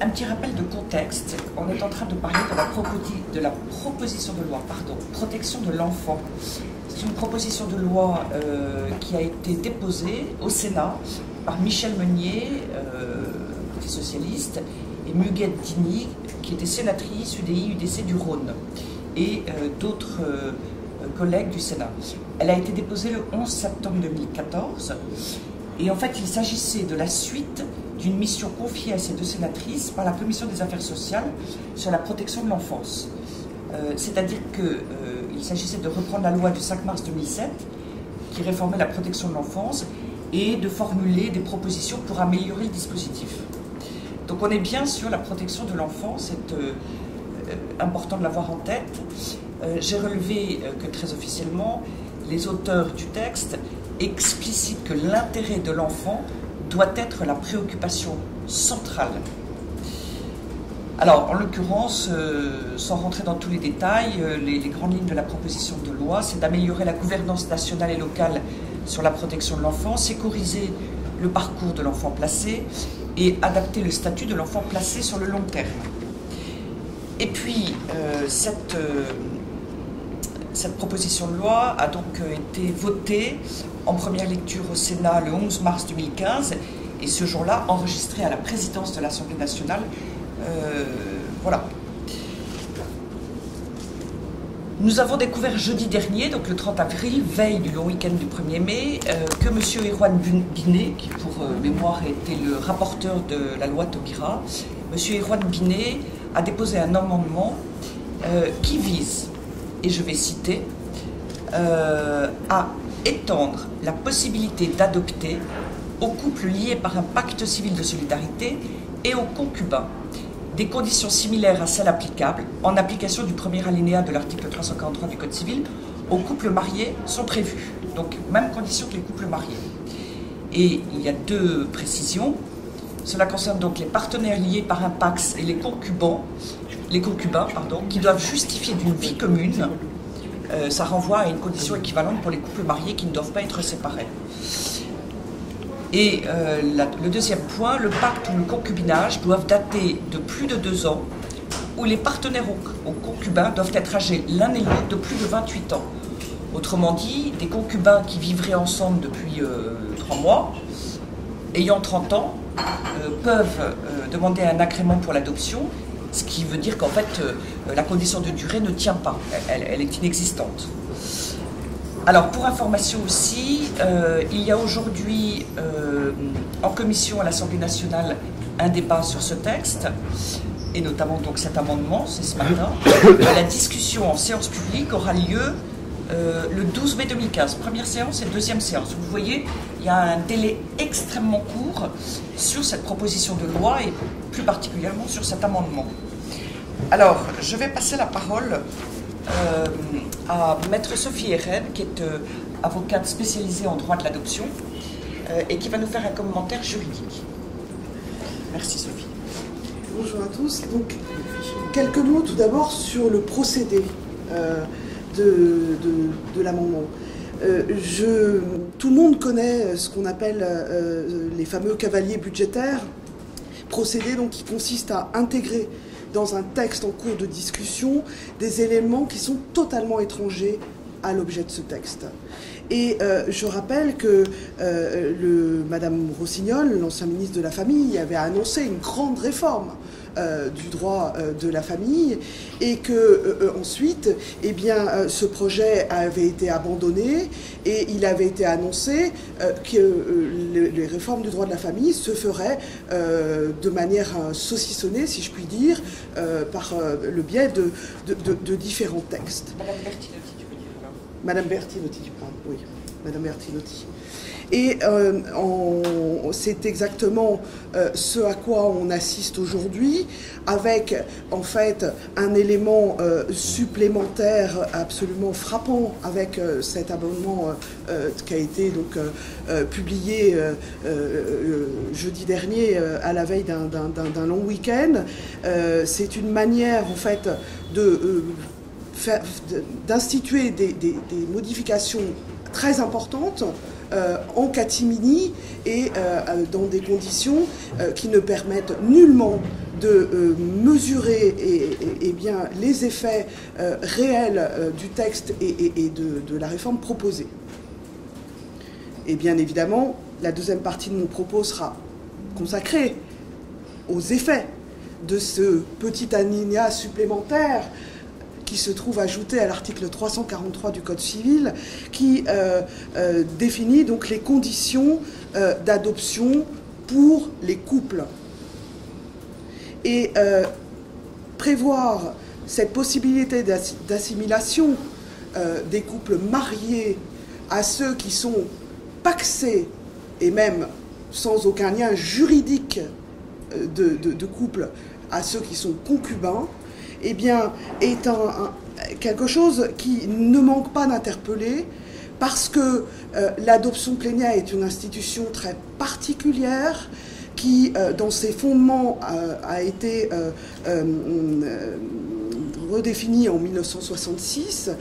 Un petit rappel de contexte. On est en train de parler de la proposition de loi, protection de l'enfant. C'est une proposition de loi qui a été déposée au Sénat par Michel Meunier, qui est socialiste, et Muguette Dini, qui était sénatrice UDI-UDC du Rhône, et d'autres collègues du Sénat. Elle a été déposée le 11 septembre 2014, et en fait il s'agissait de la suite d'une mission confiée à ces deux sénatrices par la Commission des Affaires sociales sur la protection de l'enfance. C'est-à-dire qu'il s'agissait de reprendre la loi du 5 mars 2007 qui réformait la protection de l'enfance et de formuler des propositions pour améliorer le dispositif. Donc on est bien sur la protection de l'enfant, c'est important de l'avoir en tête. J'ai relevé que très officiellement, les auteurs du texte explicitent que l'intérêt de l'enfant doit être la préoccupation centrale. Alors, en l'occurrence, sans rentrer dans tous les détails, les grandes lignes de la proposition de loi, c'est d'améliorer la gouvernance nationale et locale sur la protection de l'enfant, sécuriser le parcours de l'enfant placé et adapter le statut de l'enfant placé sur le long terme. Et puis, cette proposition de loi a donc été votée en première lecture au Sénat le 11 mars 2015 et ce jour-là enregistrée à la présidence de l'Assemblée nationale. Voilà. Nous avons découvert jeudi dernier, donc le 30 avril, veille du long week-end du 1er mai, que M. Erwan Binet, qui pour mémoire était le rapporteur de la loi Taubira, M. Erwan Binet a déposé un amendement qui vise, et je vais citer, à étendre la possibilité d'adopter aux couples liés par un pacte civil de solidarité et aux concubins des conditions similaires à celles applicables en application du premier alinéa de l'article 343 du Code civil aux couples mariés sont prévues. Donc, même condition que les couples mariés. Et il y a deux précisions. Cela concerne donc les partenaires liés par un pacte et les concubins, qui doivent justifier d'une vie commune. Ça renvoie à une condition équivalente pour les couples mariés qui ne doivent pas être séparés. Et le deuxième point, le pacte ou le concubinage doivent dater de plus de 2 ans, où les partenaires aux concubins doivent être âgés l'un et l'autre de plus de 28 ans. Autrement dit, des concubins qui vivraient ensemble depuis 3 mois, ayant 30 ans, peuvent demander un agrément pour l'adoption, ce qui veut dire qu'en fait, la condition de durée ne tient pas, elle est inexistante. Alors, pour information aussi, il y a aujourd'hui en commission à l'Assemblée nationale un débat sur ce texte, et notamment donc cet amendement, c'est ce matin. La discussion en séance publique aura lieu le 12 mai 2015, première séance et deuxième séance. Vous voyez, il y a un délai extrêmement court sur cette proposition de loi et plus particulièrement sur cet amendement. Alors, je vais passer la parole à Maître Sophie Herren, qui est avocate spécialisée en droit de l'adoption et qui va nous faire un commentaire juridique. Merci Sophie. Bonjour à tous. Donc, quelques mots tout d'abord sur le procédé de l'amendement. Tout le monde connaît ce qu'on appelle les fameux cavaliers budgétaires, procédé donc qui consiste à intégrer dans un texte en cours de discussion des éléments qui sont totalement étrangers à l'objet de ce texte. Et je rappelle que Madame Rossignol, l'ancien ministre de la Famille, avait annoncé une grande réforme du droit de la famille et que ensuite, eh bien, ce projet avait été abandonné et il avait été annoncé que les réformes du droit de la famille se feraient de manière saucissonnée, si je puis dire, par le biais de différents textes. Madame Bertinotti, tu veux dire là ? Madame Bertinotti, pardon, oui, Madame Bertinotti. Et c'est exactement ce à quoi on assiste aujourd'hui, avec en fait un élément supplémentaire absolument frappant avec cet amendement qui a été donc publié jeudi dernier à la veille d'un long week-end. C'est une manière en fait d'instituer des modifications très importante en catimini et dans des conditions qui ne permettent nullement de mesurer bien, les effets réels du texte et de la réforme proposée. Et bien évidemment, la deuxième partie de mon propos sera consacrée aux effets de ce petit alinéa supplémentaire qui se trouve ajouté à l'article 343 du Code civil, qui définit donc les conditions d'adoption pour les couples. Et prévoir cette possibilité d'assimilation des couples mariés à ceux qui sont pacsés, et même sans aucun lien juridique de couple, à ceux qui sont concubins, eh bien, est quelque chose qui ne manque pas d'interpeller, parce que l'adoption plénière est une institution très particulière, qui, dans ses fondements, a été redéfinie en 1966.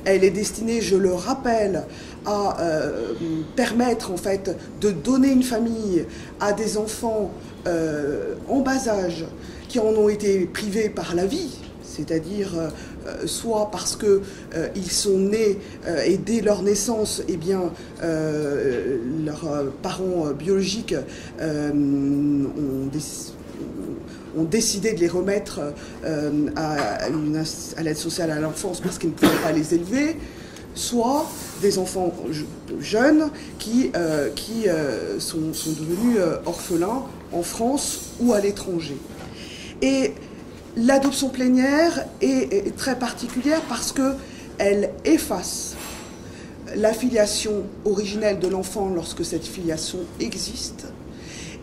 Elle est destinée, je le rappelle, à permettre en fait de donner une famille à des enfants en bas âge qui en ont été privés par la vie, c'est-à-dire soit parce qu'ils sont nés et dès leur naissance, eh bien, leurs parents biologiques ont décidé de les remettre à l'aide sociale à l'enfance parce qu'ils ne pouvaient pas les élever, soit des enfants jeunes qui sont devenus orphelins en France ou à l'étranger. Et l'adoption plénière est très particulière parce qu'elle efface la filiation originelle de l'enfant lorsque cette filiation existe,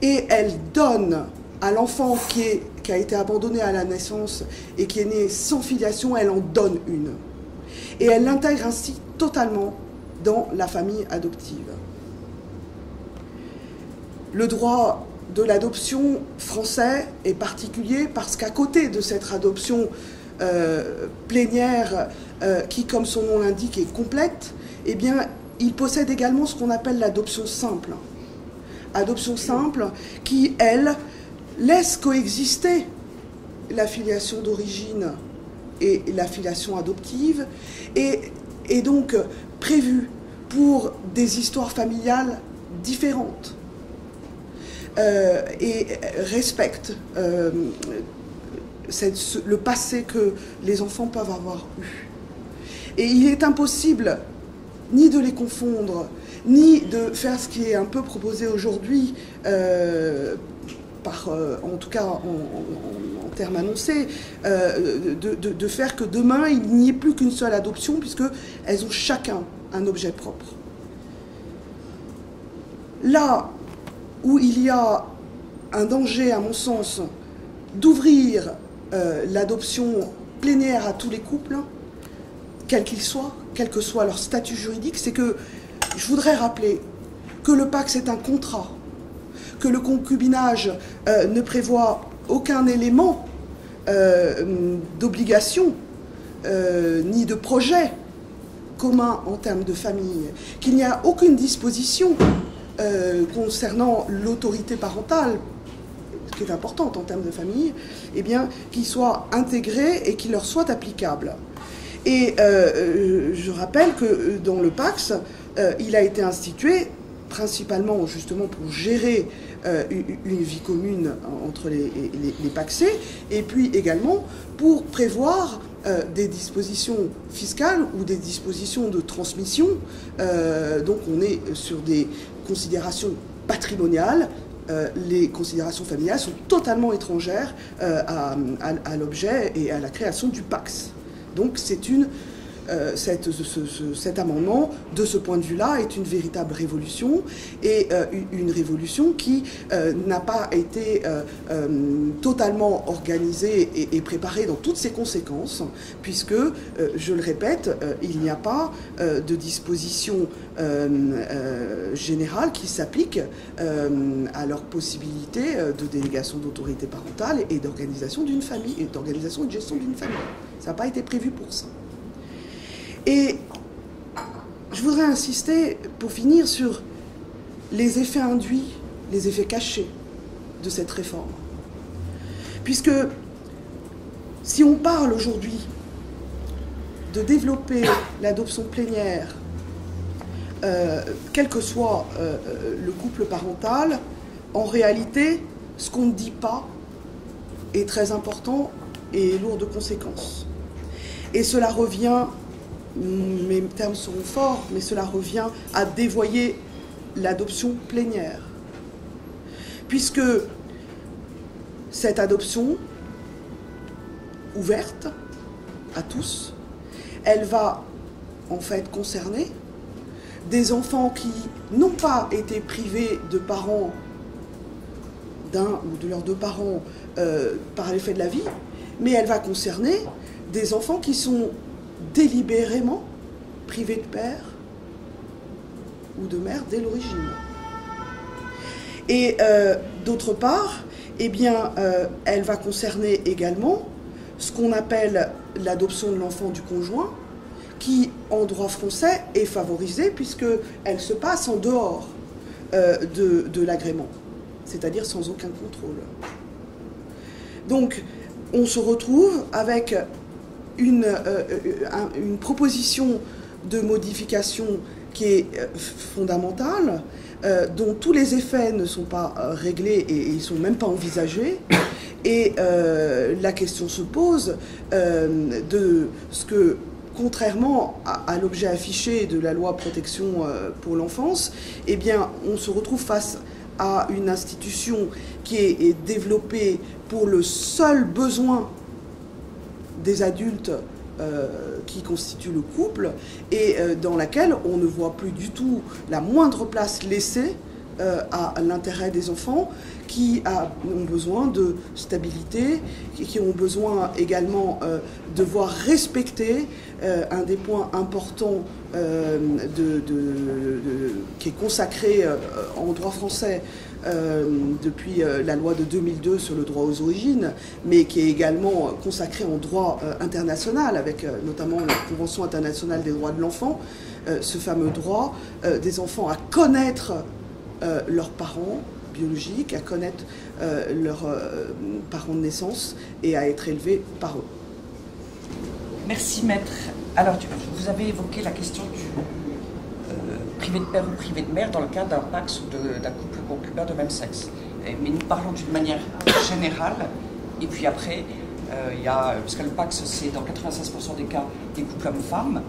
et elle donne à l'enfant qui a été abandonné à la naissance et qui est né sans filiation, elle en donne une. Et elle l'intègre ainsi totalement dans la famille adoptive. Le droit de l'adoption français est particulier parce qu'à côté de cette adoption plénière qui, comme son nom l'indique, est complète, eh bien, il possède également ce qu'on appelle l'adoption simple. Adoption simple qui, elle, laisse coexister la filiation d'origine et la filiation adoptive, et donc prévue pour des histoires familiales différentes. Et respecte le passé que les enfants peuvent avoir eu. Et il est impossible ni de les confondre, ni de faire ce qui est un peu proposé aujourd'hui, en tout cas en termes annoncés, de faire que demain il n'y ait plus qu'une seule adoption, puisqu'elles ont chacun un objet propre. Là où il y a un danger, à mon sens, d'ouvrir l'adoption plénière à tous les couples, quels qu'ils soient, quel que soit leur statut juridique, c'est que je voudrais rappeler que le PACS est un contrat, que le concubinage ne prévoit aucun élément d'obligation ni de projet commun en termes de famille, qu'il n'y a aucune disposition concernant l'autorité parentale, qui est importante en termes de famille, eh bien, qui soit intégrée et qui leur soit applicable. Et je rappelle que dans le PACS, il a été institué principalement justement pour gérer une vie commune entre les pacsés, et puis également pour prévoir des dispositions fiscales ou des dispositions de transmission. Donc on est sur des considérations patrimoniales. Les considérations familiales sont totalement étrangères à l'objet et à la création du PACS. Donc cet amendement, de ce point de vue-là, est une véritable révolution, et une révolution qui n'a pas été totalement organisée et préparée dans toutes ses conséquences, puisque, je le répète, il n'y a pas de disposition générale qui s'applique à leur possibilité de délégation d'autorité parentale et d'organisation d'une famille, et d'organisation et de gestion d'une famille. Ça n'a pas été prévu pour ça. Et je je voudrais insister, pour finir, sur les effets induits, les effets cachés de cette réforme. Puisque si on parle aujourd'hui de développer l'adoption plénière, quel que soit le couple parental, en réalité, ce qu'on ne dit pas est très important et lourd de conséquences. Et cela revient, mes termes seront forts, mais cela revient à dévoyer l'adoption plénière. Puisque cette adoption, ouverte à tous, elle va en fait concerner des enfants qui n'ont pas été privés de parents, d'un ou de leurs deux parents, par l'effet de la vie, mais elle va concerner des enfants qui sont délibérément privés de père ou de mère dès l'origine. Et d'autre part, eh bien, elle va concerner également ce qu'on appelle l'adoption de l'enfant du conjoint, qui, en droit français, est favorisée puisqu'elle se passe en dehors de l'agrément, c'est-à-dire sans aucun contrôle. Donc, on se retrouve avec une proposition de modification qui est fondamentale, dont tous les effets ne sont pas réglés et ils ne sont même pas envisagés. Et la question se pose de ce que, contrairement à l'objet affiché de la loi protection pour l'enfance, eh bien, on se retrouve face à une institution qui est développée pour le seul besoin des adultes qui constituent le couple et dans laquelle on ne voit plus du tout la moindre place laissée à l'intérêt des enfants qui ont besoin de stabilité, qui ont besoin également de voir respecter un des points importants qui est consacré en droit français depuis la loi de 2002 sur le droit aux origines, mais qui est également consacré en droit international, avec notamment la Convention internationale des droits de l'enfant, ce fameux droit des enfants à connaître leurs parents biologiques, à connaître leurs parents de naissance et à être élevés par eux. Merci maître. Alors vous avez évoqué la question du privé de père ou privé de mère dans le cadre d'un pax ou d'un couple concubin de même sexe. Mais nous parlons d'une manière générale et puis après il y a, parce que le pax c'est dans 96% des cas des couples hommes-femmes,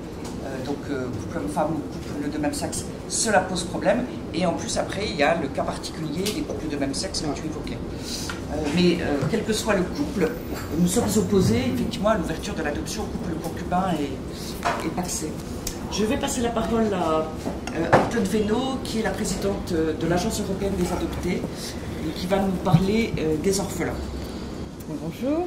donc couple homme-femme ou couple de même sexe, cela pose problème. Et en plus après il y a le cas particulier des couples de même sexe que tu évoquais. Mais quel que soit le couple, nous sommes opposés effectivement à l'ouverture de l'adoption au couple concubin et paxé. Je vais passer la parole à Claude Vénaud, qui est la présidente de l'Agence européenne des adoptés et qui va nous parler des orphelins. Bonjour.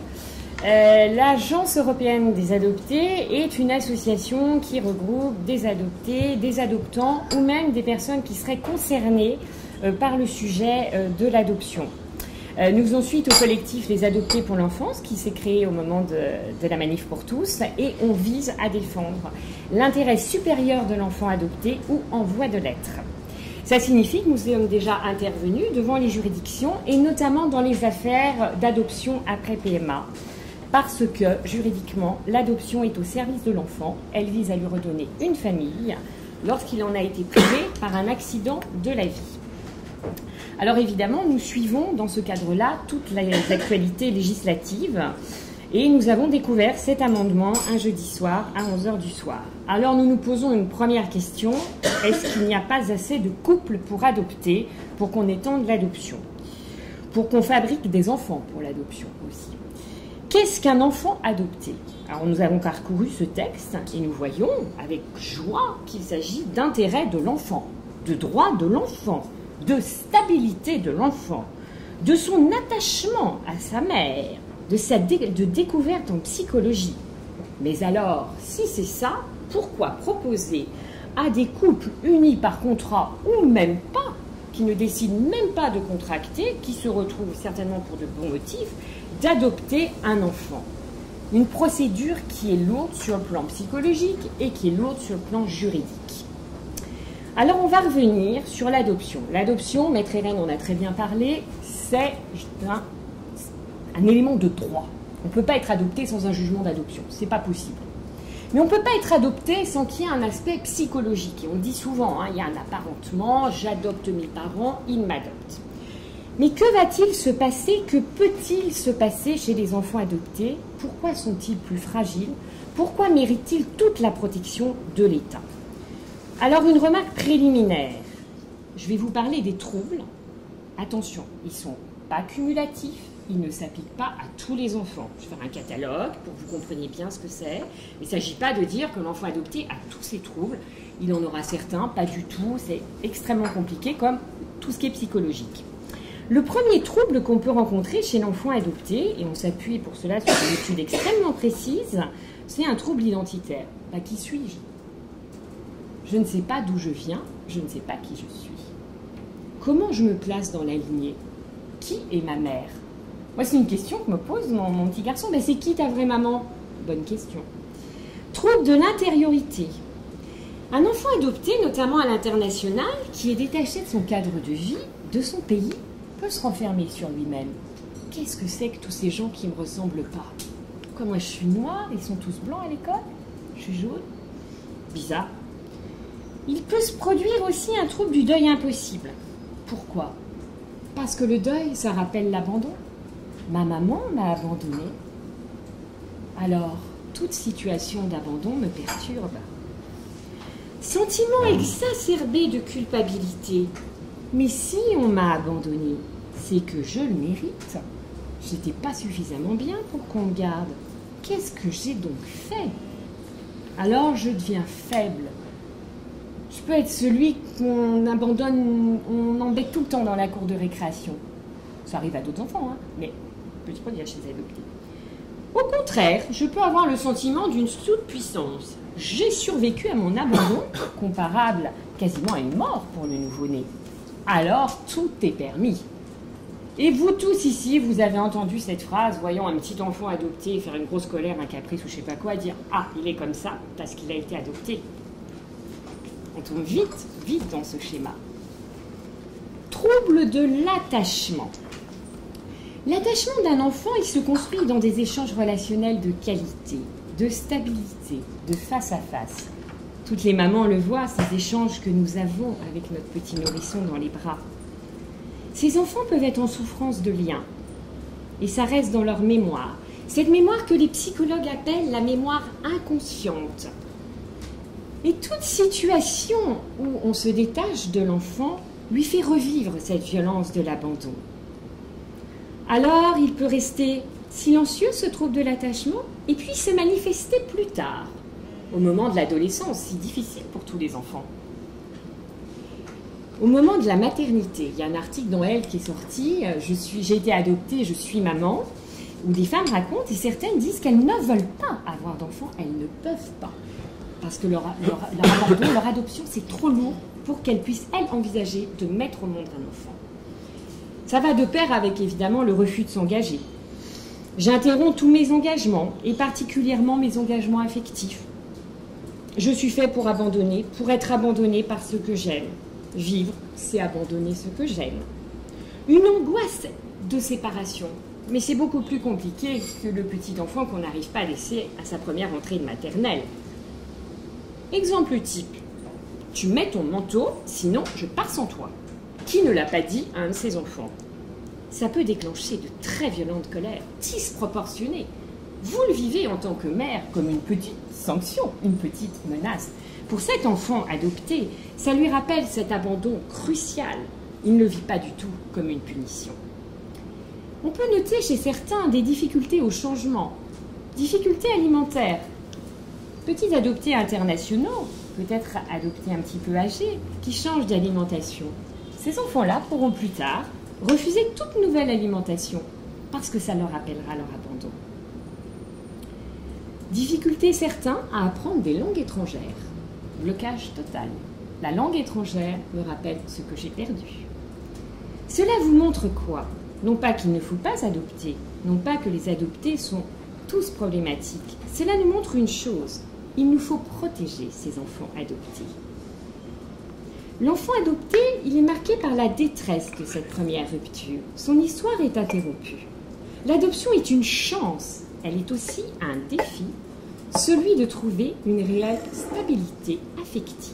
L'Agence européenne des adoptés est une association qui regroupe des adoptés, des adoptants ou même des personnes qui seraient concernées par le sujet de l'adoption. Nous faisons suite au collectif Les Adoptés pour l'enfance qui s'est créé au moment de la manif pour tous et on vise à défendre l'intérêt supérieur de l'enfant adopté ou en voie de l'être. Ça signifie que nous sommes déjà intervenus devant les juridictions et notamment dans les affaires d'adoption après PMA parce que juridiquement l'adoption est au service de l'enfant, elle vise à lui redonner une famille lorsqu'il en a été privé par un accident de la vie. Alors évidemment, nous suivons dans ce cadre-là toutes les actualités législatives et nous avons découvert cet amendement un jeudi soir à 11h du soir. Alors nous nous posons une première question, est-ce qu'il n'y a pas assez de couples pour adopter, pour qu'on étende l'adoption, pour qu'on fabrique des enfants pour l'adoption aussi? Qu'est-ce qu'un enfant adopté? Alors nous avons parcouru ce texte et nous voyons avec joie qu'il s'agit d'intérêt de l'enfant, de droit de l'enfant, de stabilité de l'enfant, de son attachement à sa mère, de découverte en psychologie. Mais alors, si c'est ça, pourquoi proposer à des couples unis par contrat ou même pas, qui ne décident même pas de contracter, qui se retrouvent certainement pour de bons motifs, d'adopter un enfant? Une procédure qui est lourde sur le plan psychologique et qui est lourde sur le plan juridique. Alors on va revenir sur l'adoption. L'adoption, Maître Hélène en a très bien parlé, c'est un élément de droit. On ne peut pas être adopté sans un jugement d'adoption, c'est pas possible. Mais on ne peut pas être adopté sans qu'il y ait un aspect psychologique. Et on dit souvent, il y a un apparentement, j'adopte mes parents, ils m'adoptent. Mais que va-t-il se passer, que peut-il se passer chez les enfants adoptés? Pourquoi sont-ils plus fragiles? Pourquoi méritent-ils toute la protection de l'État? Alors, une remarque préliminaire. Je vais vous parler des troubles. Attention, ils ne sont pas cumulatifs, ils ne s'appliquent pas à tous les enfants. Je vais faire un catalogue pour que vous compreniez bien ce que c'est. Il ne s'agit pas de dire que l'enfant adopté a tous ces troubles. Il en aura certains, pas du tout. C'est extrêmement compliqué, comme tout ce qui est psychologique. Le premier trouble qu'on peut rencontrer chez l'enfant adopté, et on s'appuie pour cela sur une étude extrêmement précise, c'est un trouble identitaire. Qui suis-je? Je ne sais pas d'où je viens, je ne sais pas qui je suis. Comment je me place dans la lignée? Qui est ma mère? Moi, c'est une question que me pose mon petit garçon. C'est qui ta vraie maman? Bonne question. Trouble de l'intériorité. Un enfant adopté, notamment à l'international, qui est détaché de son cadre de vie, de son pays, peut se renfermer sur lui-même. Qu'est-ce que c'est que tous ces gens qui ne me ressemblent pas? Comme moi, je suis noire, ils sont tous blancs à l'école, je suis jaune. Bizarre. Il peut se produire aussi un trouble du deuil impossible. Pourquoi? Parce que le deuil, ça rappelle l'abandon. Ma maman m'a abandonnée. Alors, toute situation d'abandon me perturbe. Sentiment exacerbé de culpabilité. Mais si on m'a abandonnée, c'est que je le mérite. J'étais pas suffisamment bien pour qu'on me garde. Qu'est-ce que j'ai donc fait? Alors je deviens faible. Je peux être celui qu'on abandonne, on embête tout le temps dans la cour de récréation. Ça arrive à d'autres enfants, mais je peux pas dire chez les adoptés. Au contraire, je peux avoir le sentiment d'une toute-puissance. J'ai survécu à mon abandon, comparable quasiment à une mort pour le nouveau-né. Alors, tout est permis. Et vous tous ici, vous avez entendu cette phrase, voyant un petit enfant adopté faire une grosse colère, un caprice ou je sais pas quoi, dire « Ah, il est comme ça parce qu'il a été adopté ». On tombe vite dans ce schéma. Trouble de l'attachement. L'attachement d'un enfant, il se construit dans des échanges relationnels de qualité, de stabilité, de face à face. Toutes les mamans le voient, ces échanges que nous avons avec notre petit nourrisson dans les bras. Ces enfants peuvent être en souffrance de lien, et ça reste dans leur mémoire. Cette mémoire que les psychologues appellent la mémoire inconsciente. Et toute situation où on se détache de l'enfant lui fait revivre cette violence de l'abandon. Alors, il peut rester silencieux, ce trouble de l'attachement, et puis se manifester plus tard, au moment de l'adolescence, si difficile pour tous les enfants. Au moment de la maternité, il y a un article dans Elle qui est sorti, j'ai été adoptée, je suis maman, où des femmes racontent, et certaines disent qu'elles ne veulent pas avoir d'enfants, elles ne peuvent pas. Parce que leur abandon, leur adoption, c'est trop lourd pour qu'elles puissent, elles, envisager de mettre au monde un enfant. Ça va de pair avec, évidemment, le refus de s'engager. J'interromps tous mes engagements, et particulièrement mes engagements affectifs. Je suis fait pour abandonner, pour être abandonnée par ce que j'aime. Vivre, c'est abandonner ce que j'aime. Une angoisse de séparation. Mais c'est beaucoup plus compliqué que le petit enfant qu'on n'arrive pas à laisser à sa première entrée de maternelle. Exemple type. Tu mets ton manteau, sinon je pars sans toi. Qui ne l'a pas dit à un de ses enfants? Ça peut déclencher de très violentes colères, disproportionnées. Vous le vivez en tant que mère comme une petite sanction, une petite menace. Pour cet enfant adopté, ça lui rappelle cet abandon crucial. Il ne le vit pas du tout comme une punition. On peut noter chez certains des difficultés au changement, difficultés alimentaires. Petits adoptés internationaux, peut-être adoptés un petit peu âgés, qui changent d'alimentation. Ces enfants-là pourront plus tard refuser toute nouvelle alimentation parce que ça leur rappellera leur abandon. Difficulté certains à apprendre des langues étrangères. Blocage total. La langue étrangère me rappelle ce que j'ai perdu. Cela vous montre quoi? Non pas qu'il ne faut pas adopter, non pas que les adoptés sont tous problématiques. Cela nous montre une chose. Il nous faut protéger ces enfants adoptés. L'enfant adopté, il est marqué par la détresse de cette première rupture. Son histoire est interrompue. L'adoption est une chance, elle est aussi un défi, celui de trouver une réelle stabilité affective.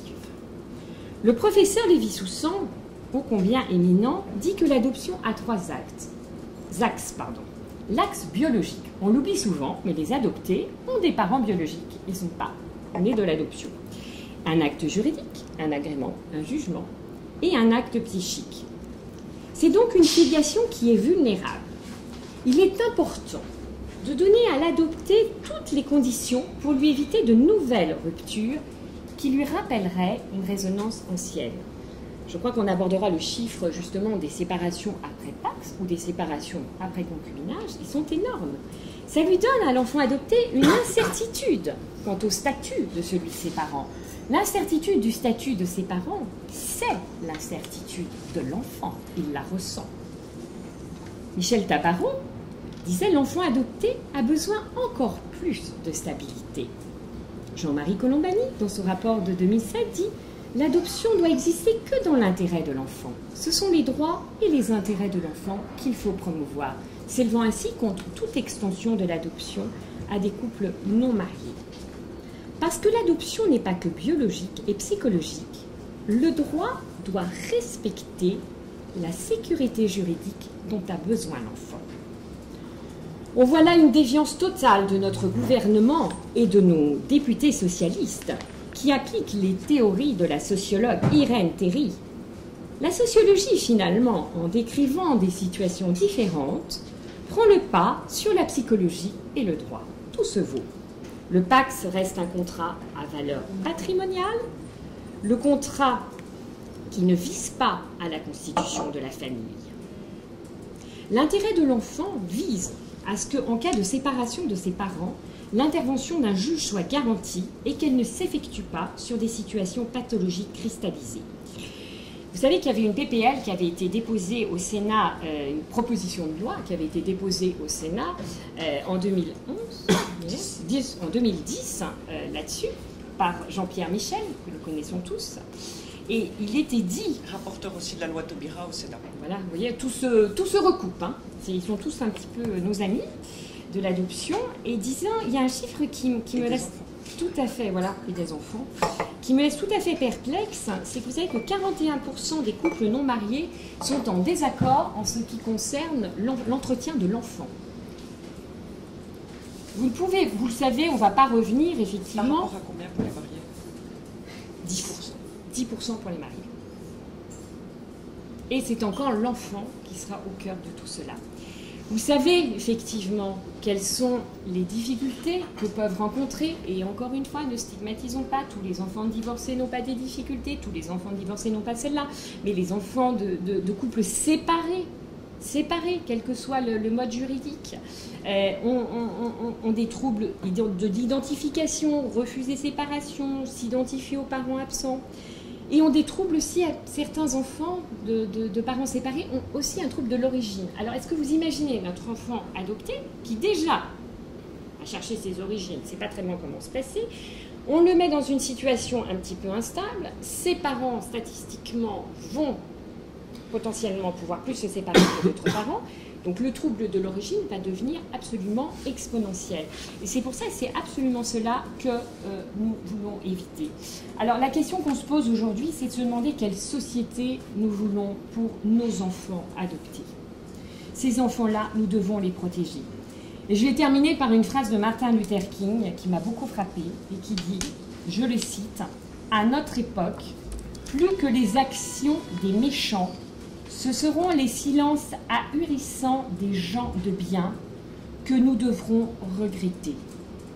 Le professeur Lévy-Soussan, ô combien éminent, dit que l'adoption a 3 axes. L'axe biologique, on l'oublie souvent, mais les adoptés ont des parents biologiques, ils ne sont pas nés de l'adoption. Un acte juridique, un agrément, un jugement, et un acte psychique. C'est donc une filiation qui est vulnérable. Il est important de donner à l'adopté toutes les conditions pour lui éviter de nouvelles ruptures qui lui rappelleraient une résonance ancienne. Je crois qu'on abordera le chiffre justement des séparations après Pacs ou des séparations après concubinage. Ils sont énormes. Ça lui donne à l'enfant adopté une incertitude quant au statut de celui de ses parents. L'incertitude du statut de ses parents, c'est l'incertitude de l'enfant. Il la ressent. Michel Tabarot disait « L'enfant adopté a besoin encore plus de stabilité ». Jean-Marie Colombani, dans son rapport de 2007, dit « L'adoption doit exister que dans l'intérêt de l'enfant. Ce sont les droits et les intérêts de l'enfant qu'il faut promouvoir, s'élevant ainsi contre toute extension de l'adoption à des couples non mariés. » Parce que l'adoption n'est pas que biologique et psychologique, le droit doit respecter la sécurité juridique dont a besoin l'enfant. On voit là une déviance totale de notre gouvernement et de nos députés socialistes qui appliquent les théories de la sociologue Irène Théry. La sociologie, finalement, en décrivant des situations différentes, prend le pas sur la psychologie et le droit. Tout se vaut. Le Pacs reste un contrat à valeur patrimoniale, le contrat qui ne vise pas à la constitution de la famille. L'intérêt de l'enfant vise à ce qu'en cas de séparation de ses parents, l'intervention d'un juge soit garantie et qu'elle ne s'effectue pas sur des situations pathologiques cristallisées. Vous savez qu'il y avait une PPL qui avait été déposée au Sénat, une proposition de loi qui avait été déposée au Sénat en 2010 là-dessus, par Jean-Pierre Michel, que nous connaissons tous. Et il était dit... Rapporteur aussi de la loi Taubira au Sénat. Voilà, vous voyez, tout se recoupe. Hein. Ils sont tous un petit peu nos amis de l'adoption. Et disant, il y a un chiffre qui me laisse... Tout à fait, voilà, et des enfants. Qui me laisse tout à fait perplexe, c'est que vous savez que 41% des couples non mariés sont en désaccord en ce qui concerne l'entretien de l'enfant. Vous le savez, on ne va pas revenir effectivement. Par rapport à combien pour les mariés ? 10%. 10% pour les mariés. Et c'est encore l'enfant qui sera au cœur de tout cela. Vous savez effectivement quelles sont les difficultés que peuvent rencontrer, et encore une fois, ne stigmatisons pas, tous les enfants divorcés n'ont pas des difficultés, tous les enfants divorcés n'ont pas celle-là, mais les enfants de couples séparés, quel que soit le mode juridique, ont des troubles d'identification, refuser séparation, s'identifier aux parents absents. Et ont des troubles aussi, certains enfants de parents séparés ont aussi un trouble de l'origine. Alors, est-ce que vous imaginez notre enfant adopté, qui déjà a cherché ses origines, ne sait pas très bien comment se placer, on le met dans une situation un petit peu instable, ses parents, statistiquement, vont potentiellement pouvoir plus se séparer que d'autres parents, donc le trouble de l'origine va devenir absolument exponentiel. Et c'est pour ça que c'est absolument cela que nous voulons éviter. Alors la question qu'on se pose aujourd'hui, c'est de se demander quelle société nous voulons pour nos enfants adoptés. Ces enfants-là, nous devons les protéger. Et je vais terminer par une phrase de Martin Luther King qui m'a beaucoup frappée et qui dit, je le cite, « À notre époque, plus que les actions des méchants, ce seront les silences ahurissants des gens de bien que nous devrons regretter.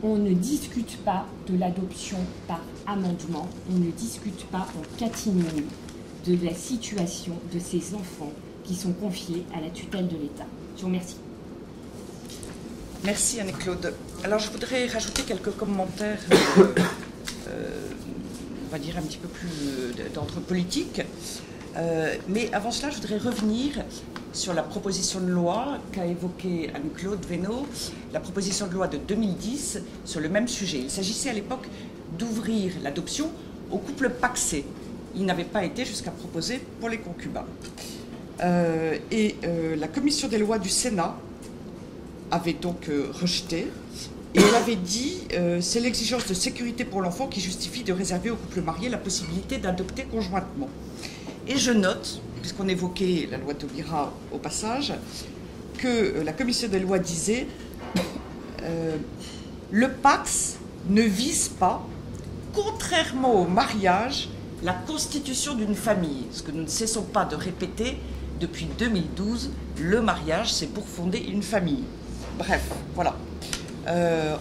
On ne discute pas de l'adoption par amendement, on ne discute pas en catimini de la situation de ces enfants qui sont confiés à la tutelle de l'État. Je vous remercie. Merci Anne-Claude. Alors je voudrais rajouter quelques commentaires, on va dire un petit peu plus d'ordre politique. Mais avant cela, je voudrais revenir sur la proposition de loi qu'a évoquée Anne-Claude Veynaud, la proposition de loi de 2010 sur le même sujet. Il s'agissait à l'époque d'ouvrir l'adoption aux couples pacsés. il n'avait pas été jusqu'à proposer pour les concubins. La commission des lois du Sénat avait donc rejeté, et elle avait dit c'est l'exigence de sécurité pour l'enfant qui justifie de réserver aux couples mariés la possibilité d'adopter conjointement. Et je note, puisqu'on évoquait la loi Taubira au passage, que la commission des lois disait le PACS ne vise pas, contrairement au mariage, la constitution d'une famille. Ce que nous ne cessons pas de répéter depuis 2012, le mariage, c'est pour fonder une famille. Bref, voilà.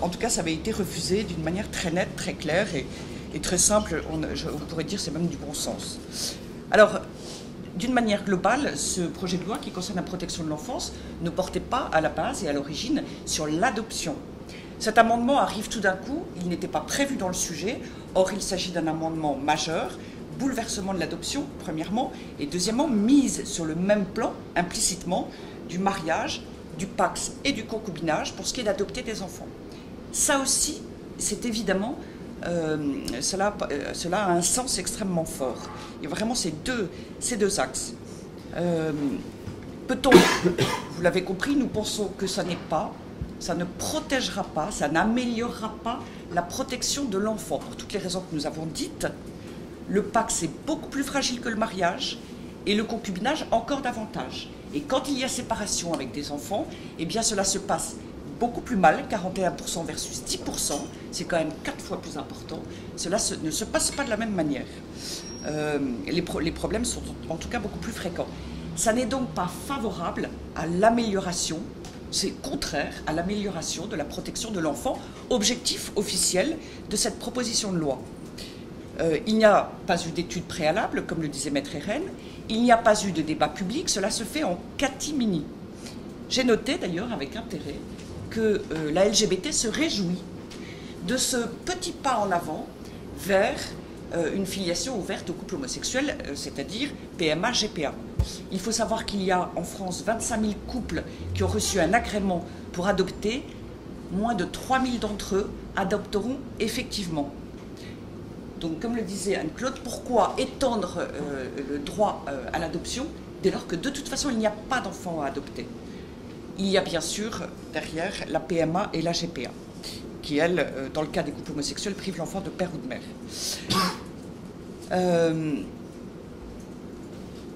En tout cas, ça avait été refusé d'une manière très nette, très claire et très simple. On pourrait dire c'est même du bon sens. Alors, d'une manière globale, ce projet de loi qui concerne la protection de l'enfance ne portait pas à la base et à l'origine sur l'adoption. Cet amendement arrive tout d'un coup, il n'était pas prévu dans le sujet. Or, il s'agit d'un amendement majeur, bouleversement de l'adoption, premièrement, et deuxièmement, mise sur le même plan, implicitement, du mariage, du PACS et du concubinage pour ce qui est d'adopter des enfants. Ça aussi, c'est évidemment, cela a un sens extrêmement fort. Il y a vraiment ces deux axes. Peut-on, vous l'avez compris, nous pensons que ça ne protégera pas, ça n'améliorera pas la protection de l'enfant. Pour toutes les raisons que nous avons dites, le PACS est beaucoup plus fragile que le mariage et le concubinage encore davantage. Et quand il y a séparation avec des enfants, eh bien cela se passe beaucoup plus mal, 41% versus 10%, c'est quand même 4 fois plus important. Cela ne se passe pas de la même manière. Les problèmes sont en tout cas beaucoup plus fréquents. Ça n'est donc pas favorable à l'amélioration, c'est contraire à l'amélioration de la protection de l'enfant, objectif officiel de cette proposition de loi. Il n'y a pas eu d'études préalables, comme le disait Maître Eren. Il n'y a pas eu de débat public. Cela se fait en catimini. J'ai noté d'ailleurs avec intérêt que la LGBT se réjouit de ce petit pas en avant vers une filiation ouverte aux couples homosexuels, c'est-à-dire PMA-GPA. Il faut savoir qu'il y a en France 25 000 couples qui ont reçu un agrément pour adopter. Moins de 3 000 d'entre eux adopteront effectivement. Donc, comme le disait Anne-Claude, pourquoi étendre le droit à l'adoption dès lors que de toute façon il n'y a pas d'enfants à adopter? Il y a bien sûr derrière la PMA et la GPA, qui elles, dans le cas des couples homosexuels, privent l'enfant de père ou de mère.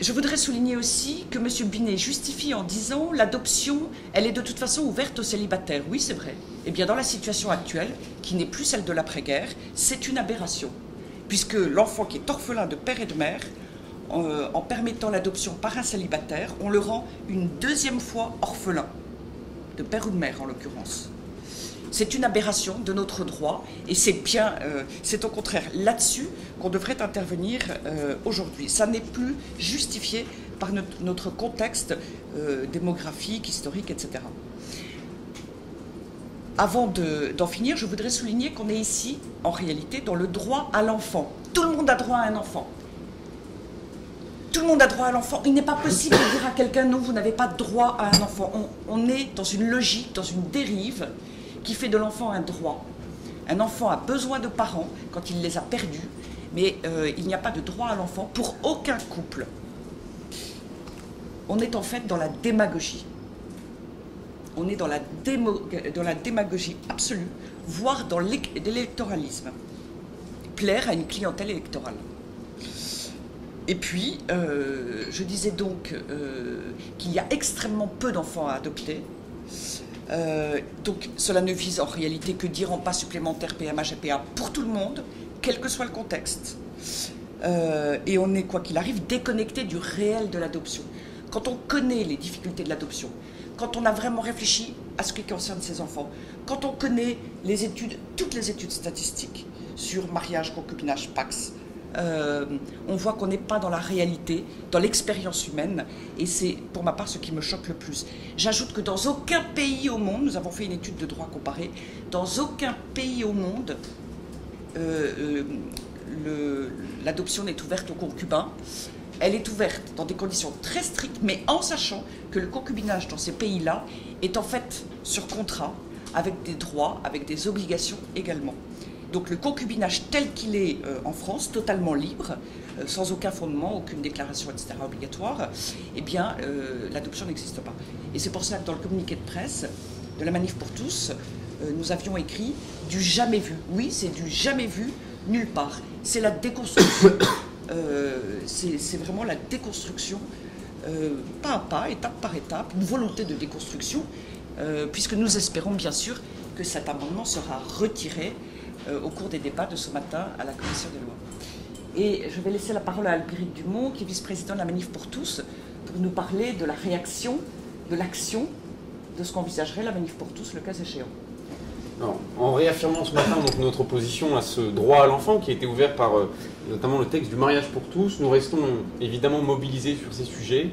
Je voudrais souligner aussi que M. Binet justifie en disant l'adoption, elle est de toute façon ouverte aux célibataires. Oui, c'est vrai. Eh bien, dans la situation actuelle, qui n'est plus celle de l'après-guerre, c'est une aberration. Puisque l'enfant qui est orphelin de père et de mère, en permettant l'adoption par un célibataire, on le rend une deuxième fois orphelin, de père ou de mère en l'occurrence. C'est une aberration de notre droit et c'est au contraire là-dessus qu'on devrait intervenir aujourd'hui. Ça n'est plus justifié par notre contexte démographique, historique, etc. Avant d'en finir, je voudrais souligner qu'on est ici, en réalité, dans le droit à l'enfant. Tout le monde a droit à un enfant. Tout le monde a droit à l'enfant. Il n'est pas possible de dire à quelqu'un non, vous n'avez pas droit à un enfant. On est dans une logique, dans une dérive qui fait de l'enfant un droit. Un enfant a besoin de parents quand il les a perdus, mais il n'y a pas de droit à l'enfant pour aucun couple. On est en fait dans la démagogie. On est dans la démagogie absolue, voire dans l'électoralisme. Plaire à une clientèle électorale. Et puis, je disais donc qu'il y a extrêmement peu d'enfants à adopter. Donc cela ne vise en réalité que dire en pas supplémentaire PMA-GPA pour tout le monde, quel que soit le contexte. Et on est, quoi qu'il arrive, déconnecté du réel de l'adoption. Quand on connaît les difficultés de l'adoption, quand on a vraiment réfléchi à ce qui concerne ces enfants, quand on connaît les études, toutes les études statistiques sur mariage, concubinage, PACS, on voit qu'on n'est pas dans la réalité, dans l'expérience humaine, et c'est pour ma part ce qui me choque le plus. J'ajoute que dans aucun pays au monde, nous avons fait une étude de droit comparé, dans aucun pays au monde, l'adoption n'est ouverte aux concubins. Elle est ouverte dans des conditions très strictes, mais en sachant que le concubinage dans ces pays-là est en fait sur contrat, avec des droits, avec des obligations également. Donc le concubinage tel qu'il est en France, totalement libre, sans aucun fondement, aucune déclaration, etc. obligatoire, eh bien l'adoption n'existe pas. Et c'est pour cela que dans le communiqué de presse de la Manif pour tous, nous avions écrit du jamais vu. Oui, c'est du jamais vu nulle part. C'est la déconstruction. C'est vraiment la déconstruction, pas à pas, étape par étape, une volonté de déconstruction, puisque nous espérons bien sûr que cet amendement sera retiré au cours des débats de ce matin à la Commission des lois. Et je vais laisser la parole à Albéric Dumont, qui est vice-président de la Manif pour tous, pour nous parler de la réaction, de l'action, de ce qu'envisagerait la Manif pour tous, le cas échéant. Alors, en réaffirmant ce matin donc, notre opposition à ce droit à l'enfant qui a été ouvert par notamment le texte du mariage pour tous, nous restons évidemment mobilisés sur ces sujets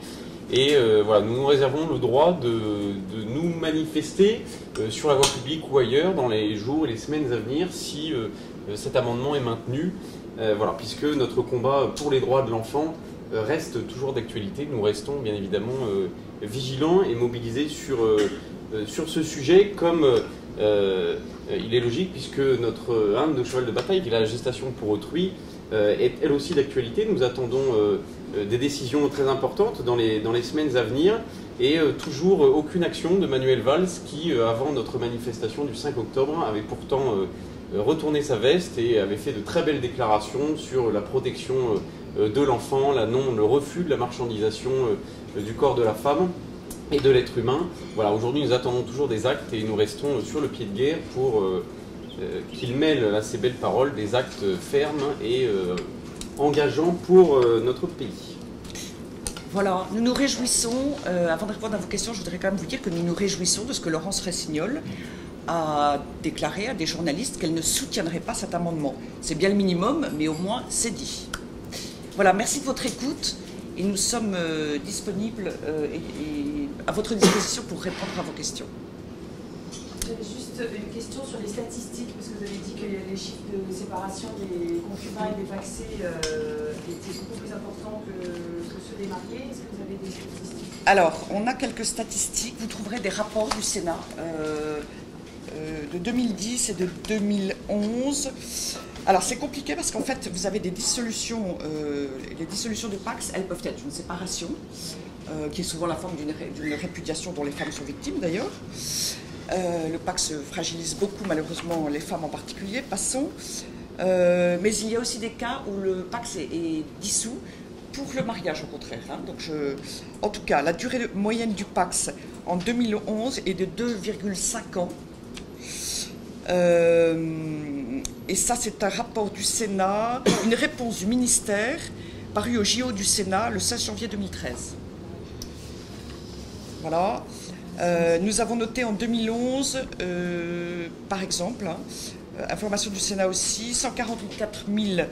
et voilà, nous nous réservons le droit de nous manifester sur la voie publique ou ailleurs dans les jours et les semaines à venir si cet amendement est maintenu, voilà, puisque notre combat pour les droits de l'enfant reste toujours d'actualité. Nous restons bien évidemment vigilants et mobilisés sur ce sujet comme il est logique puisque notre arme de cheval de bataille, qui est la gestation pour autrui, est elle aussi d'actualité. Nous attendons des décisions très importantes dans les semaines à venir et toujours aucune action de Manuel Valls qui, avant notre manifestation du 5 octobre, avait pourtant retourné sa veste et avait fait de très belles déclarations sur la protection de l'enfant, le refus de la marchandisation du corps de la femme et de l'être humain. Voilà, aujourd'hui nous attendons toujours des actes et nous restons sur le pied de guerre pour qu'il mêle à ces belles paroles des actes fermes et engageants pour notre pays. Voilà, nous nous réjouissons, avant de répondre à vos questions, je voudrais quand même vous dire que nous nous réjouissons de ce que Laurence Rossignol a déclaré à des journalistes qu'elle ne soutiendrait pas cet amendement. C'est bien le minimum, mais au moins c'est dit. Voilà, merci de votre écoute. Et nous sommes disponibles et à votre disposition pour répondre à vos questions. J'avais juste une question sur les statistiques, parce que vous avez dit que les chiffres de séparation des concubins et des pacsés étaient beaucoup plus importants que ceux des mariés. Est-ce que vous avez des statistiques? Alors, on a quelques statistiques. Vous trouverez des rapports du Sénat de 2010 et de 2011. Alors c'est compliqué parce qu'en fait vous avez des dissolutions, les dissolutions de Pacs, elles peuvent être une séparation, qui est souvent la forme d'une répudiation dont les femmes sont victimes d'ailleurs. Le Pacs fragilise beaucoup malheureusement les femmes en particulier, passons. Mais il y a aussi des cas où le Pacs est dissous pour le mariage au contraire. Hein. Donc en tout cas, la durée moyenne du Pacs en 2011 est de 2,5 ans. Et ça, c'est un rapport du Sénat, une réponse du ministère, parue au JO du Sénat le 16 janvier 2013. Voilà. Nous avons noté en 2011, par exemple, information du Sénat aussi, 144 000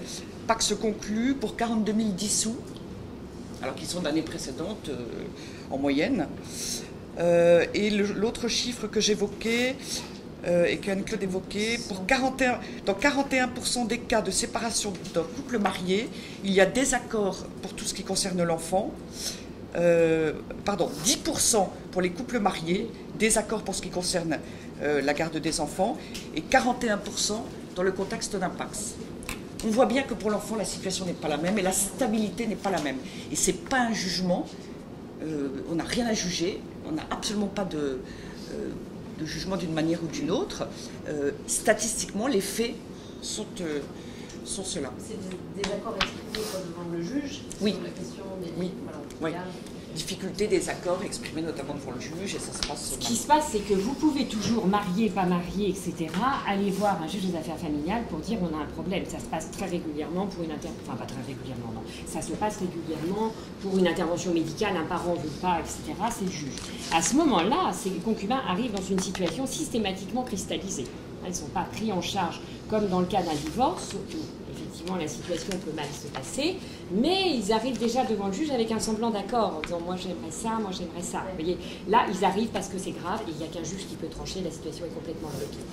Pacs conclus pour 42 000 dissous, alors qu'ils sont d'années précédentes en moyenne. Et l'autre chiffre que j'évoquais, et qu'Anne-Claude évoquait, dans 41% des cas de séparation d'un couple marié, il y a désaccord pour tout ce qui concerne l'enfant. 10% pour les couples mariés, désaccord pour ce qui concerne la garde des enfants, et 41% dans le contexte d'un Pacs. On voit bien que pour l'enfant, la situation n'est pas la même et la stabilité n'est pas la même. Et ce n'est pas un jugement, on n'a rien à juger, on n'a absolument pas de jugement d'une manière ou d'une autre. Statistiquement, les faits sont ceux-là. C'est des accords exprimés devant le juge? Oui. Sur la question des... Oui. Voilà. Oui. Difficulté des accords exprimés notamment devant le juge, et ça se passe... Ce qui se passe, c'est que vous pouvez toujours, marié, pas marié, etc., aller voir un juge des affaires familiales pour dire on a un problème. Ça se passe très régulièrement pour une intervention... Enfin, pas très régulièrement, non. Ça se passe régulièrement pour une intervention médicale, un parent ne veut pas, etc., c'est le juge. À ce moment-là, ces concubins arrivent dans une situation systématiquement cristallisée. Ils ne sont pas pris en charge, comme dans le cas d'un divorce, où effectivement la situation peut mal se passer, mais ils arrivent déjà devant le juge avec un semblant d'accord, en disant moi j'aimerais ça, moi j'aimerais ça. Vous voyez, là ils arrivent parce que c'est grave, et il n'y a qu'un juge qui peut trancher, la situation est complètement bloquée.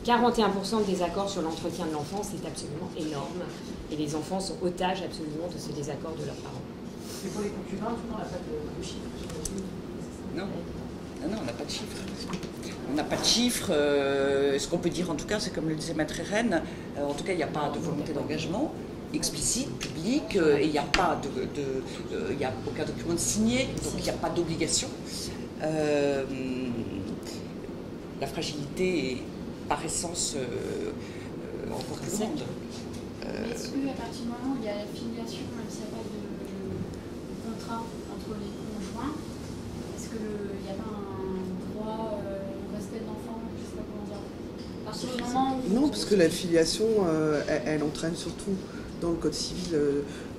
41% de désaccord sur l'entretien de l'enfant, c'est absolument énorme, et les enfants sont otages absolument de ce désaccord de leurs parents. Mais pour les concubins, tout le monde n'a pas de chiffres. Non. Non, on n'a pas de chiffres. On n'a pas de chiffres. Ce qu'on peut dire, en tout cas, c'est comme le disait Maître Irène, en tout cas, il n'y a pas de volonté d'engagement explicite, public, et il n'y a pas il n'y a aucun document signé, donc il n'y a pas d'obligation. La fragilité est par essence encore plus grande. Est-ce qu'à partir du moment où il y a la filiation, même s'il n'y a pas de contrat entre les conjoints, est-ce qu'il n'y a pas un droit au respect de l'enfant? Je ne sais pas comment dire. À partir du moment où... Non, parce que la filiation, elle entraîne surtout dans le code civil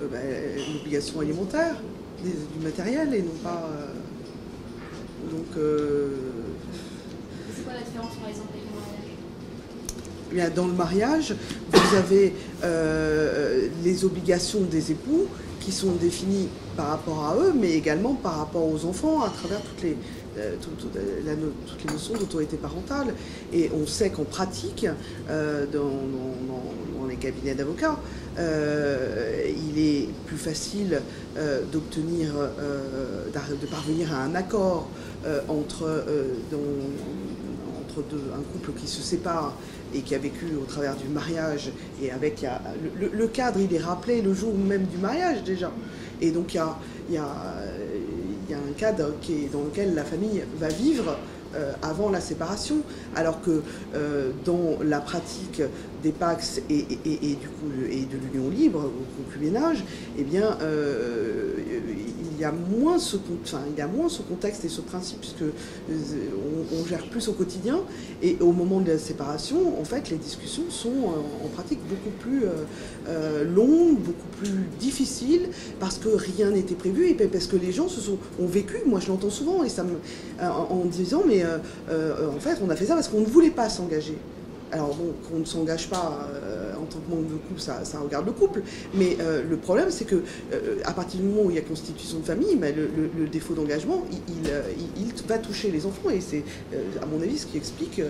l'obligation alimentaire, du matériel, et non pas... C'est quoi la différence par exemple avec le mariage? Bien, dans le mariage, vous avez les obligations des époux qui sont définies par rapport à eux, mais également par rapport aux enfants à travers toutes les notions d'autorité parentale. Et on sait qu'en pratique, dans les cabinets d'avocats, il est plus facile d'obtenir, de parvenir à un accord entre un couple qui se sépare et qui a vécu au travers du mariage, et avec le cadre, il est rappelé le jour même du mariage déjà. Et donc il y a un cadre dans lequel la famille va vivre avant la séparation, alors que dans la pratique des PACS et de l'union libre, au concubinage, eh bien, il y a moins ce contexte et ce principe, puisque on gère plus au quotidien, et au moment de la séparation, en fait, les discussions sont en pratique beaucoup plus longues, beaucoup plus difficiles, parce que rien n'était prévu, et parce que les gens ont vécu, moi je l'entends souvent, et en disant, mais en fait, on a fait ça parce qu'on ne voulait pas s'engager. Alors bon, qu'on ne s'engage pas en tant que membre de couple, ça regarde le couple. Mais le problème, c'est que à partir du moment où il y a constitution de famille, le défaut d'engagement, il va toucher les enfants. Et c'est, à mon avis, ce qui explique.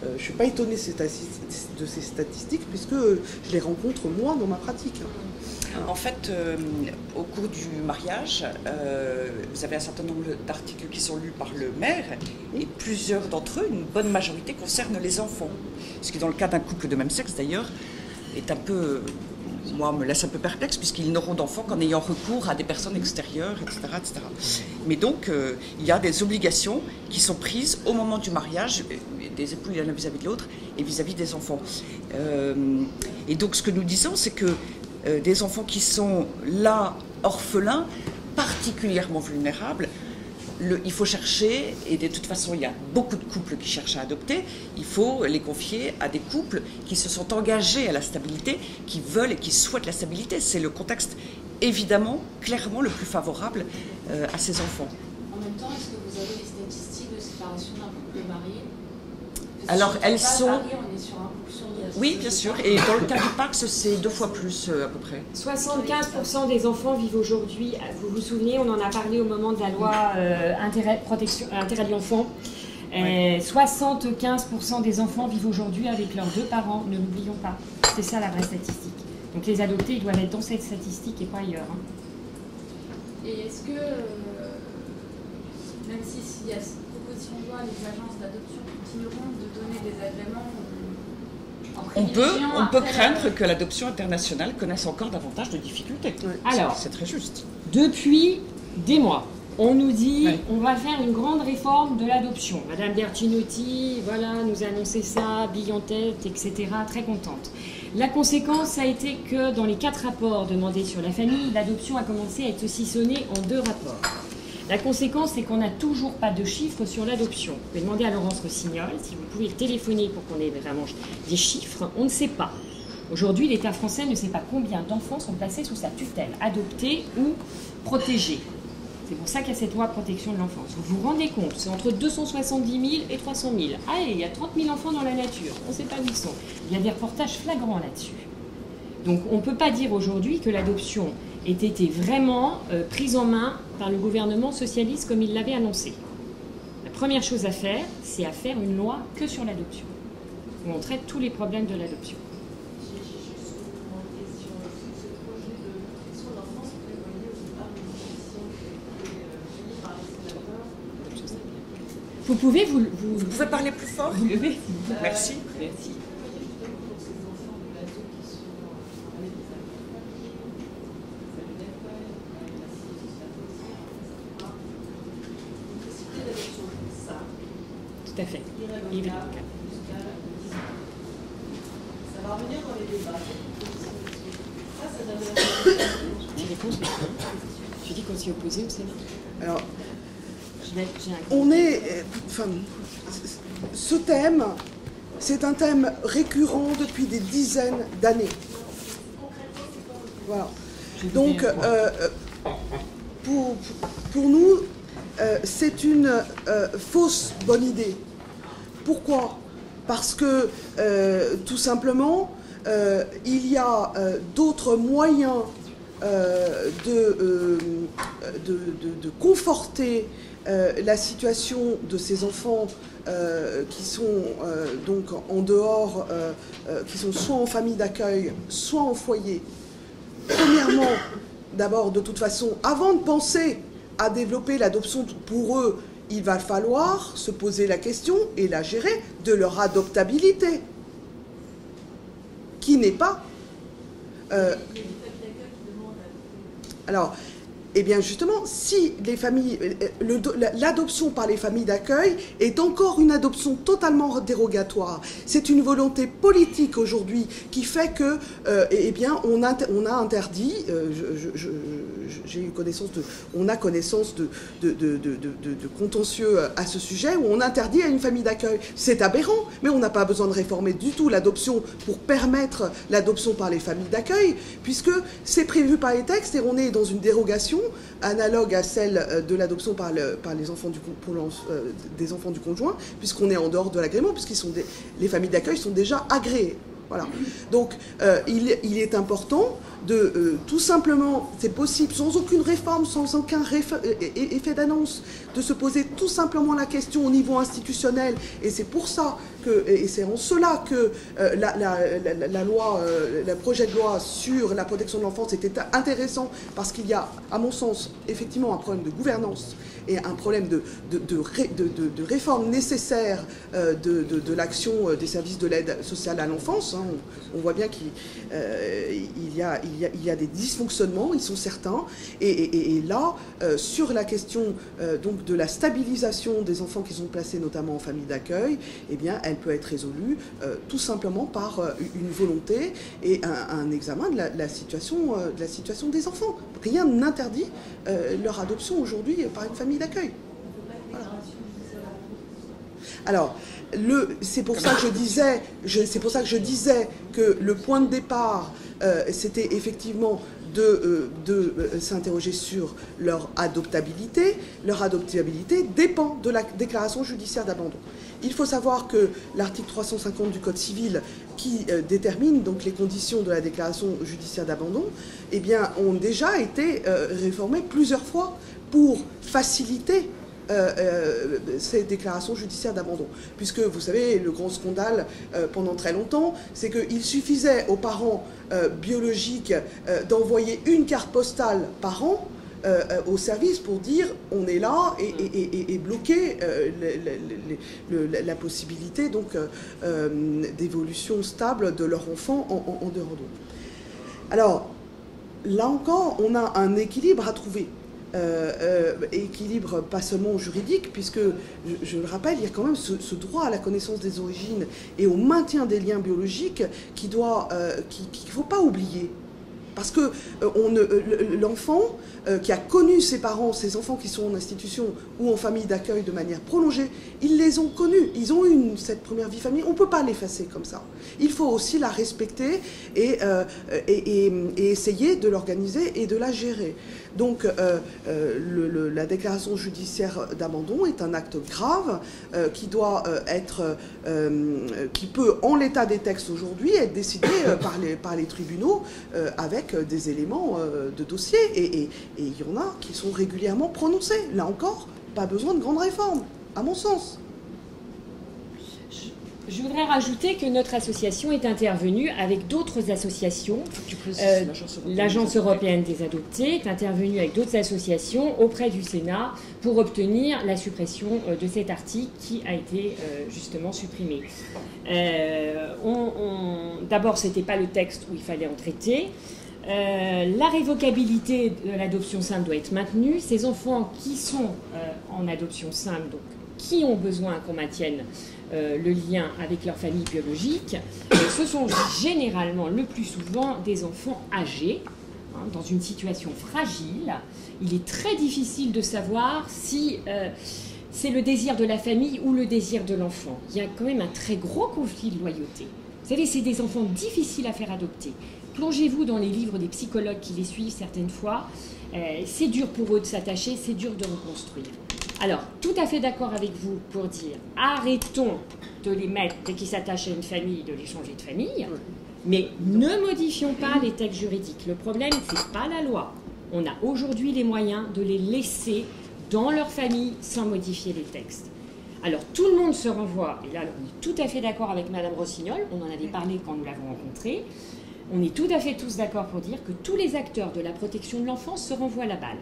Je ne suis pas étonnée de ces statistiques, puisque je les rencontre moi dans ma pratique. En fait, au cours du mariage, vous avez un certain nombre d'articles qui sont lus par le maire, et plusieurs d'entre eux, une bonne majorité, concernent les enfants. Ce qui, dans le cas d'un couple de même sexe d'ailleurs, est un peu, moi, me laisse un peu perplexe, puisqu'ils n'auront d'enfants qu'en ayant recours à des personnes extérieures, etc. etc. Mais donc, il y a des obligations qui sont prises au moment du mariage, des époux l'un vis-à-vis de l'autre, et vis-à-vis des enfants. Et donc, ce que nous disons, c'est que des enfants qui sont là, orphelins, particulièrement vulnérables, il faut chercher, et de toute façon il y a beaucoup de couples qui cherchent à adopter, il faut les confier à des couples qui se sont engagés à la stabilité, qui veulent et qui souhaitent la stabilité. C'est le contexte évidemment, clairement le plus favorable à ces enfants. En même temps, est-ce que vous avez les statistiques de séparation d'un couple marié? Alors elles sont... Paris, on est sur un couple sur 10. Oui, bien sûr, et dans le cas du PACS, c'est 2 fois plus à peu près. 75% des enfants vivent aujourd'hui, vous vous souvenez, on en a parlé au moment de la loi intérêt de l'enfant. 75% des enfants vivent aujourd'hui avec leurs 2 parents, ne l'oublions pas. C'est ça la vraie statistique. Donc les adoptés, ils doivent être dans cette statistique et pas ailleurs. Et est-ce que, même s'il y a cette proposition de loi, les agences d'adoption continueront de donner des agréments on peut craindre que l'adoption internationale connaisse encore davantage de difficultés. Alors, c'est très juste. Depuis des mois, on nous dit on va faire une grande réforme de l'adoption. Madame Bertinotti, voilà, nous a annoncé ça, bille en tête, etc. Très contente. La conséquence a été que dans les 4 rapports demandés sur la famille, l'adoption a commencé à être saucissonnée en 2 rapports. La conséquence, c'est qu'on n'a toujours pas de chiffres sur l'adoption. Vous pouvez demander à Laurence Rossignol, si vous pouvez téléphoner pour qu'on ait vraiment des chiffres, on ne sait pas. Aujourd'hui, l'État français ne sait pas combien d'enfants sont placés sous sa tutelle, adoptés ou protégés. C'est pour ça qu'il y a cette loi protection de l'enfance. Vous vous rendez compte, c'est entre 270 000 et 300 000. Allez, il y a 30 000 enfants dans la nature, on ne sait pas où ils sont. Il y a des reportages flagrants là-dessus. Donc on ne peut pas dire aujourd'hui que l'adoption ait été vraiment prise en main par le gouvernement socialiste comme il l'avait annoncé. La première chose à faire, c'est à faire une loi que sur l'adoption, où on traite tous les problèmes de l'adoption. J'ai juste demandé sur ce projet de protection de l'enfance, prévoyait au départ une commission qui a été menée par les sénateurs. Vous pouvez Vous pouvez parler plus fort? vous lever. Merci. Merci. Tout à fait. Évidemment. Ça va revenir dans les débats. Tu réponds? Tu dis qu'on s'y opposait ou c'est non? Alors, J'ai un- on est... Enfin, ce thème, c'est un thème récurrent depuis des dizaines d'années. Voilà. Donc, pour nous, c'est une fausse bonne idée. Pourquoi? Parce que, tout simplement, il y a d'autres moyens de conforter la situation de ces enfants qui sont donc en dehors, qui sont soit en famille d'accueil, soit en foyer. Premièrement, d'abord, de toute façon, avant de penser à développer l'adoption pour eux, il va falloir se poser la question et la gérer de leur adoptabilité, qui n'est pas... alors, eh bien justement, si les familles, l'adoption par les familles d'accueil est encore une adoption totalement dérogatoire, c'est une volonté politique aujourd'hui qui fait que, eh bien, on a interdit, j'ai eu connaissance on a connaissance de contentieux à ce sujet où on interdit à une famille d'accueil. C'est aberrant, mais on n'a pas besoin de réformer du tout l'adoption pour permettre l'adoption par les familles d'accueil, puisque c'est prévu par les textes et on est dans une dérogation analogue à celle de l'adoption par les enfants des enfants du conjoint, puisqu'on est en dehors de l'agrément, les familles d'accueil sont déjà agréées. Voilà. Donc, il est important de tout simplement, c'est possible, sans aucune réforme, sans aucun effet d'annonce, de se poser tout simplement la question au niveau institutionnel. Et c'est pour ça et c'est en cela que le projet de loi sur la protection de l'enfance était intéressant, parce qu'il y a, à mon sens, effectivement un problème de gouvernance et un problème de réforme nécessaire de l'action des services de l'aide sociale à l'enfance. Hein. On voit bien qu'il y a des dysfonctionnements, ils sont certains. Et là, sur la question donc de la stabilisation des enfants qui sont placés notamment en famille d'accueil, eh bien, elle peut être résolue tout simplement par une volonté et un examen de la situation des enfants. Rien n'interdit leur adoption aujourd'hui par une famille d'accueil. Voilà. Alors, c'est pour ça que je disais que le point de départ, c'était effectivement de s'interroger sur leur adoptabilité. Leur adoptabilité dépend de la déclaration judiciaire d'abandon. Il faut savoir que l'article 350 du Code civil, qui détermine donc les conditions de la déclaration judiciaire d'abandon, eh bien, ont déjà été réformées plusieurs fois pour faciliter ces déclarations judiciaires d'abandon. Puisque, vous savez, le grand scandale pendant très longtemps, c'est qu'il suffisait aux parents biologiques d'envoyer une carte postale par an au service pour dire on est là et bloquer la possibilité donc d'évolution stable de leur enfant en dehors d'eux. Alors, là encore, on a un équilibre à trouver. Équilibre pas seulement juridique, puisque, je le rappelle, il y a quand même ce droit à la connaissance des origines et au maintien des liens biologiques qu'il ne faut pas oublier. Parce que l'enfant qui a connu ses parents, ses enfants qui sont en institution ou en famille d'accueil de manière prolongée, ils les ont connus, ils ont eu cette première vie familiale, on ne peut pas l'effacer comme ça. Il faut aussi la respecter et essayer de l'organiser et de la gérer. Donc la déclaration judiciaire d'abandon est un acte grave qui doit qui peut, en l'état des textes aujourd'hui, être décidé par les tribunaux avec des éléments de dossier. Et il y en a qui sont régulièrement prononcés. Là encore, pas besoin de grandes réformes, à mon sens. Je voudrais rajouter que notre association est intervenue avec d'autres associations. L'Agence européenne des adoptés est intervenue avec d'autres associations auprès du Sénat pour obtenir la suppression de cet article qui a été justement supprimé. D'abord, ce n'était pas le texte où il fallait en traiter. La révocabilité de l'adoption simple doit être maintenue. Ces enfants qui sont en adoption simple, donc qui ont besoin qu'on maintienne le lien avec leur famille biologique, ce sont généralement le plus souvent des enfants âgés, dans une situation fragile. Il est très difficile de savoir si c'est le désir de la famille ou le désir de l'enfant. Il y a quand même un très gros conflit de loyauté. Vous savez, c'est des enfants difficiles à faire adopter. Plongez-vous dans les livres des psychologues qui les suivent certaines fois. C'est dur pour eux de s'attacher, c'est dur de reconstruire. Alors, tout à fait d'accord avec vous pour dire arrêtons de les mettre, dès qu'ils s'attachent à une famille, de les changer de famille, mais ne modifions pas les textes juridiques. Le problème, ce n'est pas la loi. On a aujourd'hui les moyens de les laisser dans leur famille sans modifier les textes. Alors, tout le monde se renvoie, et là, on est tout à fait d'accord avec Madame Rossignol, on en avait parlé quand nous l'avons rencontrée, on est tout à fait tous d'accord pour dire que tous les acteurs de la protection de l'enfance se renvoient la balle.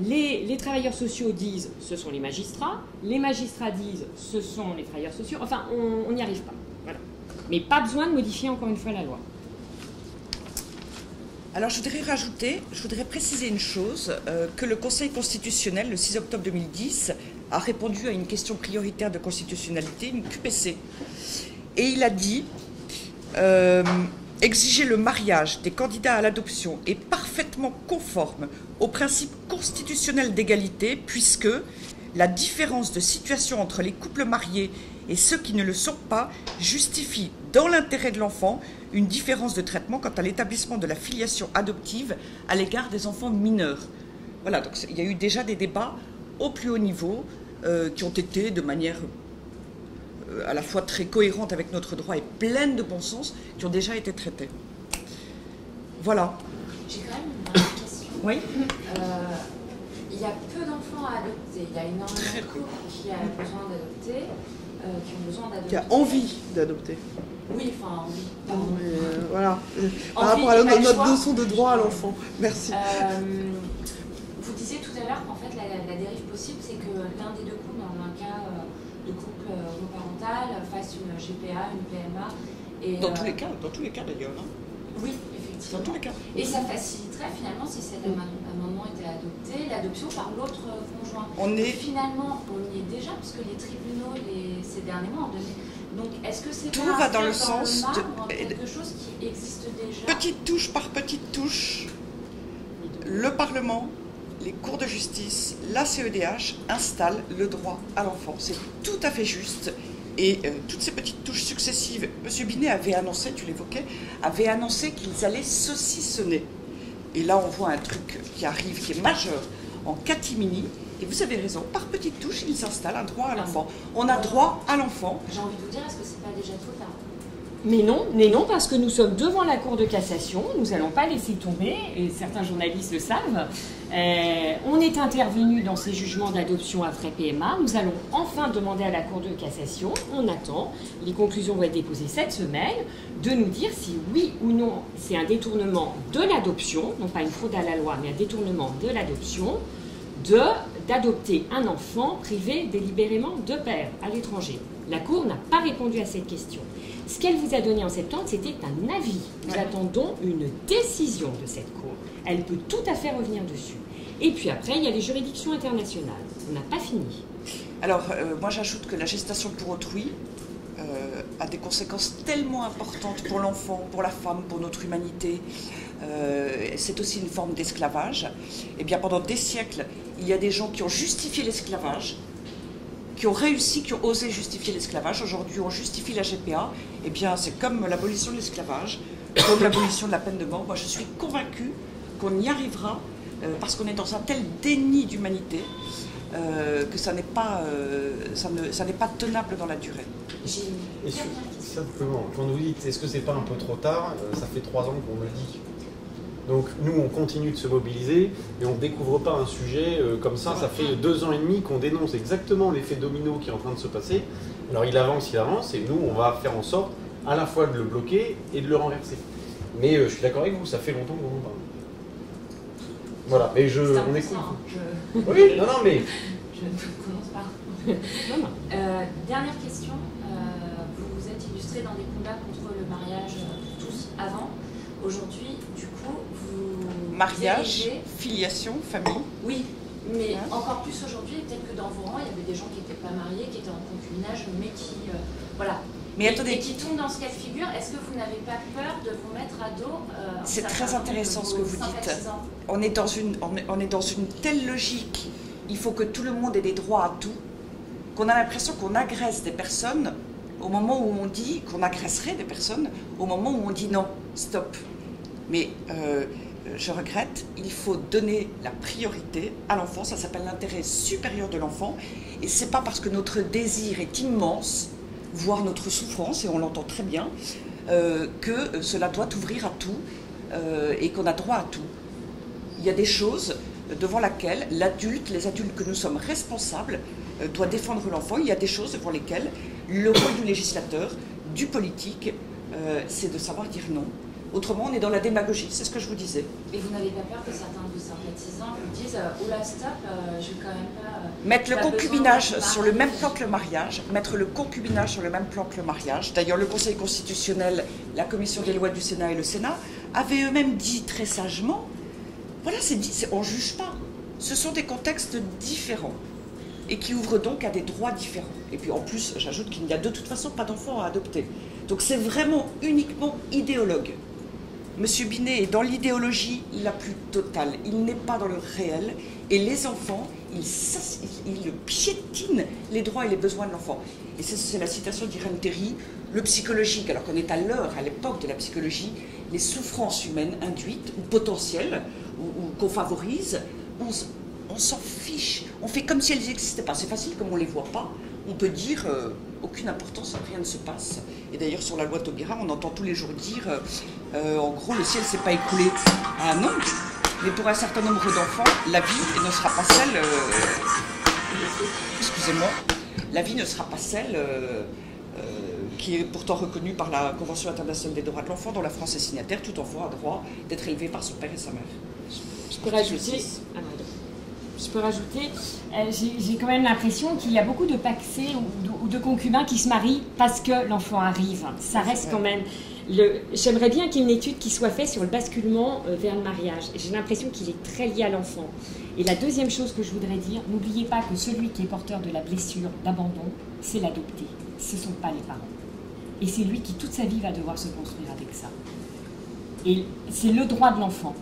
Les travailleurs sociaux disent ce sont les magistrats disent ce sont les travailleurs sociaux, enfin on n'y arrive pas. Voilà. Mais pas besoin de modifier encore une fois la loi. Alors je voudrais préciser une chose, que le Conseil constitutionnel, le 6 octobre 2010, a répondu à une question prioritaire de constitutionnalité, une QPC. Et il a dit exiger le mariage des candidats à l'adoption est parfaitement conforme au principe constitutionnel d'égalité, puisque la différence de situation entre les couples mariés et ceux qui ne le sont pas justifie, dans l'intérêt de l'enfant, une différence de traitement quant à l'établissement de la filiation adoptive à l'égard des enfants mineurs. Voilà, donc il y a eu déjà des débats au plus haut niveau qui ont été de manière à la fois très cohérente avec notre droit et pleine de bon sens, qui ont déjà été traités. Voilà. J'ai quand même une question. Oui. Il y a peu d'enfants à adopter. Il y a énormément de couples qui ont besoin d'adopter, qui a envie d'adopter. Oui, enfin, envie. Voilà. Par rapport à notre notion de droit à l'enfant. Merci. Vous disiez tout à l'heure qu'en fait, la dérive possible, c'est que l'un des deux couples, dans un cas de couple homoparental, fasse une GPA, une PMA. Et, dans tous les cas d'ailleurs. Hein. Oui, effectivement. Dans tous les cas. Et ça faciliterait finalement, si cet amendement était adopté, l'adoption par l'autre conjoint. Finalement, on y est déjà, parce que les tribunaux, ces derniers mois, ont donné. Donc, est-ce que c'est tout va dans le sens de quelque chose qui existe déjà? Petite touche par petite touche, le Parlement, les cours de justice, la CEDH installent le droit à l'enfant. C'est tout à fait juste. Et toutes ces petites touches successives, M. Binet avait annoncé, tu l'évoquais, avait annoncé qu'ils allaient saucissonner. Et là, on voit un truc qui arrive, qui est majeur, en catimini. Et vous avez raison, par petites touches, il s'installe un droit à l'enfant. On a droit à l'enfant. J'ai envie de vous dire, est-ce que c'est pas déjà trop tard? Mais non, parce que nous sommes devant la Cour de cassation, nous n'allons pas laisser tomber, et certains journalistes le savent. On est intervenu dans ces jugements d'adoption après PMA, nous allons enfin demander à la Cour de cassation, on attend, les conclusions vont être déposées cette semaine, de nous dire si oui ou non c'est un détournement de l'adoption, non pas une fraude à la loi, mais un détournement de l'adoption, d'adopter un enfant privé délibérément de père à l'étranger. La Cour n'a pas répondu à cette question. Ce qu'elle vous a donné en septembre, c'était un avis. Nous attendons une décision de cette Cour. Elle peut tout à fait revenir dessus. Et puis après, il y a les juridictions internationales. On n'a pas fini. Alors, moi j'ajoute que la gestation pour autrui a des conséquences tellement importantes pour l'enfant, pour la femme, pour notre humanité. C'est aussi une forme d'esclavage. Eh bien, pendant des siècles, il y a des gens qui ont justifié l'esclavage, qui ont réussi, qui ont osé justifier l'esclavage. Aujourd'hui, on justifie la GPA. Eh bien, c'est comme l'abolition de l'esclavage, comme l'abolition de la peine de mort. Moi, je suis convaincue qu'on y arrivera parce qu'on est dans un tel déni d'humanité que ça n'est pas tenable dans la durée. Et simplement, quand vous dites, est-ce que c'est pas un peu trop tard? Ça fait 3 ans qu'on me dit. Donc nous, on continue de se mobiliser et on ne découvre pas un sujet comme ça. Ça fait 2 ans et demi qu'on dénonce exactement l'effet domino qui est en train de se passer. Alors il avance, et nous, on va faire en sorte à la fois de le bloquer et de le renverser. Mais je suis d'accord avec vous, ça fait longtemps qu'on en parle. Voilà, mais on écoute. Oui, non, mais... Je ne commence pas. Dernière question. Vous vous êtes illustré dans des combats contre le mariage pour tous avant. Aujourd'hui, du coup, vous Mariage, dirigez... filiation, famille. Oui, mais encore plus aujourd'hui, peut-être que dans vos rangs, il y avait des gens qui n'étaient pas mariés, qui étaient en concubinage, mais qui... voilà. Mais attendez. Et qui tombent dans ce cas de figure. Est-ce que vous n'avez pas peur de vous mettre à dos C'est très intéressant ce que vous dites. On est dans une telle logique. Il faut que tout le monde ait des droits à tout, qu'on a l'impression qu'on agresse des personnes au moment où on dit qu'on agresserait des personnes, au moment où on dit non, stop. Mais je regrette, il faut donner la priorité à l'enfant. Ça s'appelle l'intérêt supérieur de l'enfant. Et c'est pas parce que notre désir est immense, voire notre souffrance, et on l'entend très bien, que cela doit ouvrir à tout et qu'on a droit à tout. Il y a des choses devant lesquelles l'adulte, les adultes que nous sommes responsables, doit défendre l'enfant. Il y a des choses devant lesquelles le rôle du législateur, du politique, c'est de savoir dire non. Autrement, on est dans la démagogie, c'est ce que je vous disais. Et vous n'avez pas peur que certains de vos sympathisants vous disent « Oula, stop, je vais quand même pas... » Mettre le concubinage sur le même plan que le mariage, mettre le concubinage sur le même plan que le mariage. D'ailleurs, le Conseil constitutionnel, la Commission des lois du Sénat et le Sénat avaient eux-mêmes dit très sagement, voilà, c'est dit, on ne juge pas. Ce sont des contextes différents et qui ouvrent donc à des droits différents. Et puis en plus, j'ajoute qu'il n'y a de toute façon pas d'enfants à adopter. Donc c'est vraiment uniquement idéologue. Monsieur Binet est dans l'idéologie la plus totale. Il n'est pas dans le réel. Et les enfants, ils piétinent les droits et les besoins de l'enfant. Et c'est la citation d'Irène Théry, le psychologique, alors qu'on est à l'époque de la psychologie, les souffrances humaines induites ou potentielles, ou qu'on favorise, on s'en fiche. On fait comme si elles n'existaient pas. C'est facile, comme on ne les voit pas. On peut dire aucune importance, rien ne se passe. Et d'ailleurs, sur la loi Taubira, on entend tous les jours dire en gros, le ciel ne s'est pas écoulé. Ah non, mais pour un certain nombre d'enfants, la vie ne sera pas celle. Excusez-moi, la vie ne sera pas celle qui est pourtant reconnue par la Convention internationale des droits de l'enfant, dont la France est signataire. Tout enfant a droit d'être élevé par son père et sa mère. Je peux rajouter. J'ai quand même l'impression qu'il y a beaucoup de pacsés ou de concubins qui se marient parce que l'enfant arrive. Ça reste quand même... J'aimerais bien qu'il y ait une étude qui soit faite sur le basculement vers le mariage. J'ai l'impression qu'il est très lié à l'enfant. Et la deuxième chose que je voudrais dire, n'oubliez pas que celui qui est porteur de la blessure d'abandon, c'est l'adopté. Ce ne sont pas les parents. Et c'est lui qui, toute sa vie, va devoir se construire avec ça. Et c'est le droit de l'enfant.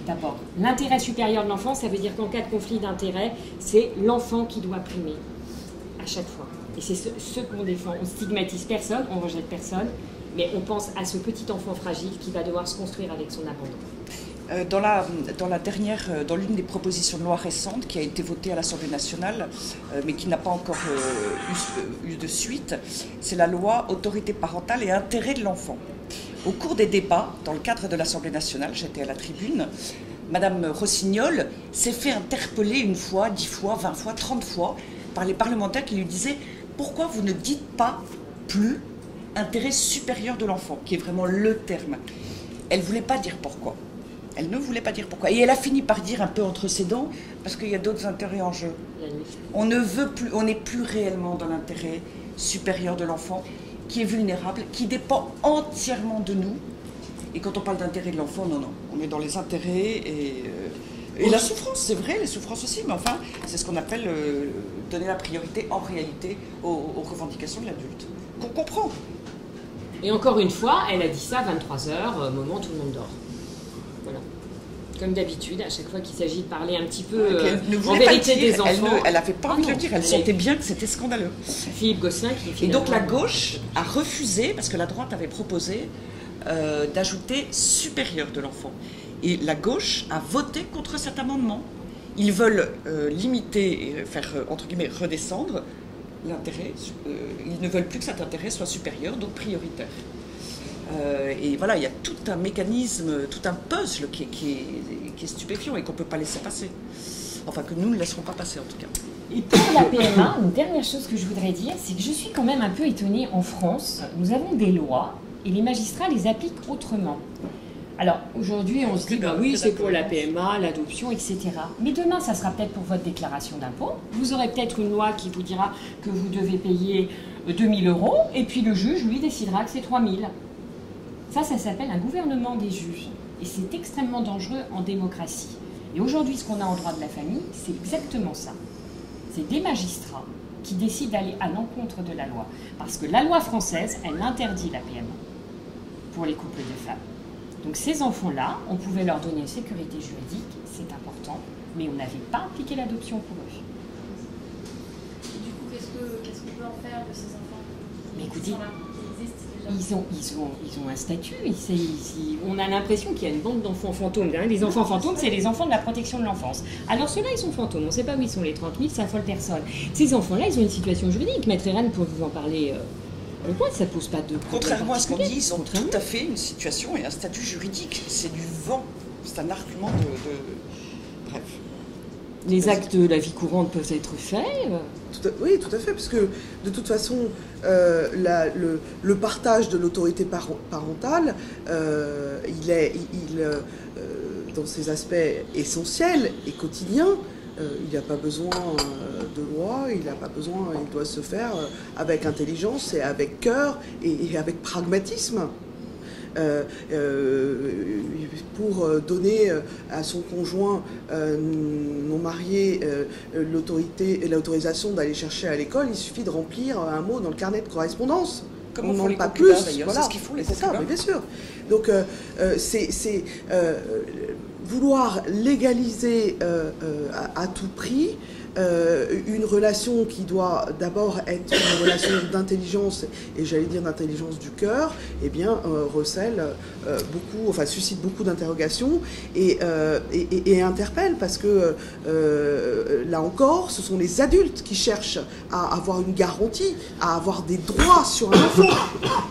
D'abord, l'intérêt supérieur de l'enfant, ça veut dire qu'en cas de conflit d'intérêt, c'est l'enfant qui doit primer à chaque fois. Et c'est ce qu'on défend. On stigmatise personne, on rejette personne, mais on pense à ce petit enfant fragile qui va devoir se construire avec son abandon. Dans l'une des propositions de loi récentes qui a été votée à l'Assemblée nationale, mais qui n'a pas encore eu de suite, c'est la loi autorité parentale et intérêt de l'enfant. Au cours des débats, dans le cadre de l'Assemblée nationale, j'étais à la tribune, Madame Rossignol s'est fait interpeller 1 fois, 10 fois, 20 fois, 30 fois par les parlementaires qui lui disaient « Pourquoi vous ne dites pas plus intérêt supérieur de l'enfant ?» qui est vraiment le terme. Elle ne voulait pas dire pourquoi. Elle ne voulait pas dire pourquoi. Et elle a fini par dire un peu entre ses dents, parce qu'il y a d'autres intérêts en jeu. On ne veut plus, on n'est plus réellement dans l'intérêt supérieur de l'enfant, qui est vulnérable, qui dépend entièrement de nous. Et quand on parle d'intérêt de l'enfant, non, on est dans les intérêts et la souffrance, c'est vrai, les souffrances aussi, mais enfin, c'est ce qu'on appelle donner la priorité en réalité aux revendications de l'adulte, qu'on comprend. Et encore une fois, elle a dit ça à 23h, moment où tout le monde dort. Voilà. Comme d'habitude, à chaque fois qu'il s'agit de parler un petit peu en vérité des enfants. Elle n'avait pas envie de le dire, elle sentait bien que c'était scandaleux. Philippe Gosselin qui... Et donc la gauche a refusé, parce que la droite avait proposé d'ajouter supérieur de l'enfant. Et la gauche a voté contre cet amendement. Ils veulent limiter et faire, entre guillemets, redescendre l'intérêt. Ils ne veulent plus que cet intérêt soit supérieur, donc prioritaire. Et voilà, il y a tout un mécanisme, tout un puzzle qui est stupéfiant et qu'on ne peut pas laisser passer. Enfin, que nous ne laisserons pas passer en tout cas. Et pour la PMA, une dernière chose que je voudrais dire, c'est que je suis quand même un peu étonnée. En France, nous avons des lois et les magistrats les appliquent autrement. Alors aujourd'hui, on se dit, bah oui, c'est pour la PMA, l'adoption, etc. Mais demain, ça sera peut-être pour votre déclaration d'impôt. Vous aurez peut-être une loi qui vous dira que vous devez payer 2 000 €, et puis le juge, lui, décidera que c'est 3 000. Ça s'appelle un gouvernement des juges. Et c'est extrêmement dangereux en démocratie. Et aujourd'hui, ce qu'on a en droit de la famille, c'est exactement ça. C'est des magistrats qui décident d'aller à l'encontre de la loi. Parce que la loi française, elle interdit la PMA pour les couples de femmes. Donc ces enfants-là, on pouvait leur donner une sécurité juridique, c'est important, mais on n'avait pas appliqué l'adoption pour eux. Et du coup, qu'est-ce qu'on peut en faire de ces enfants Mais écoutez, qui existent déjà? ils ont un statut. On a l'impression qu'il y a une bande d'enfants fantômes. Les enfants fantômes, c'est les enfants de la protection de l'enfance. Alors ceux-là, ils sont fantômes. On ne sait pas où ils sont, les 30 000, ça affole personne. Ces enfants-là, ils ont une situation juridique. Maître Irène, pour vous en parler... Pourquoi ça ne pose pas de problème? Contrairement à ce qu'on dit, ils ont tout à fait une situation et un statut juridique. C'est du vent. C'est un argument de... Bref. Les actes de la vie courante peuvent être faits. Oui, tout à fait, parce que de toute façon, le partage de l'autorité parentale, dans ses aspects essentiels et quotidiens, il n'a pas besoin de loi, il doit se faire avec intelligence et avec cœur et avec pragmatisme. Pour donner à son conjoint non marié l'autorisation d'aller chercher à l'école, il suffit de remplir un mot dans le carnet de correspondance. Comme on n'en font les pas concubins, plus, d'ailleurs, voilà. c'est ce qu'ils font les C'est ça, concubins. mais bien sûr. Donc c'est vouloir légaliser à tout prix une relation qui doit d'abord être une relation d'intelligence, et j'allais dire d'intelligence du cœur, eh bien recèle beaucoup, enfin suscite beaucoup d'interrogations et interpelle, parce que là encore, ce sont les adultes qui cherchent à avoir une garantie, à avoir des droits sur un enfant,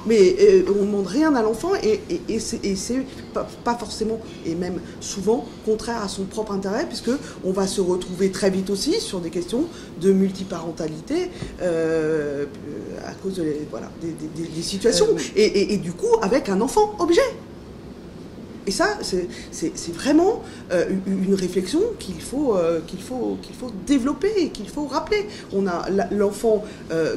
mais on ne demande rien à l'enfant et c'est pas forcément, et même souvent, contraire à son propre intérêt, puisque on va se retrouver très vite aussi sur des questions de multiparentalité à cause des situations, et du coup avec un enfant objet. Et ça, c'est vraiment une réflexion qu'il faut développer et qu'il faut rappeler. On a l'enfant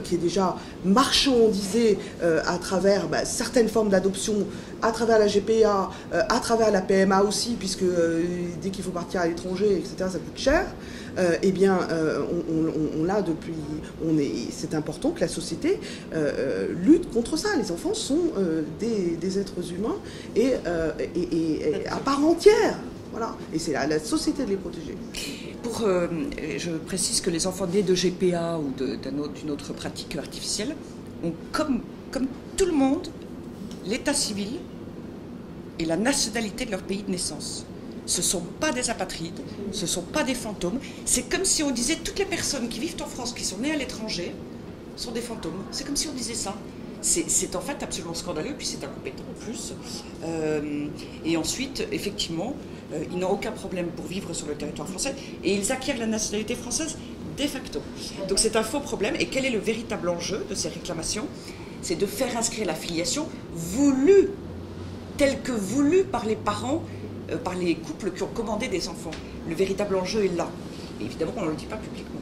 qui est déjà marchandisé à travers certaines formes d'adoption, à travers la GPA, à travers la PMA aussi, puisque dès qu'il faut partir à l'étranger, etc., ça coûte cher. Eh bien, on l'a depuis... C'est important que la société lutte contre ça. Les enfants sont des êtres humains et à part entière. Voilà. Et c'est la société de les protéger. Je précise que les enfants nés de GPA ou d'une autre pratique artificielle ont, comme tout le monde, l'état civil et la nationalité de leur pays de naissance. Ce ne sont pas des apatrides, ce ne sont pas des fantômes. C'est comme si on disait toutes les personnes qui vivent en France, qui sont nées à l'étranger, sont des fantômes. C'est comme si on disait ça. C'est en fait absolument scandaleux, puis c'est incompétent en plus. Et ensuite, effectivement, ils n'ont aucun problème pour vivre sur le territoire français et ils acquièrent la nationalité française de facto. Donc c'est un faux problème. Et quel est le véritable enjeu de ces réclamations? C'est de faire inscrire la filiation voulue, telle que voulue par les parents, par les couples qui ont commandé des enfants. Le véritable enjeu est là. Et évidemment, on ne le dit pas publiquement.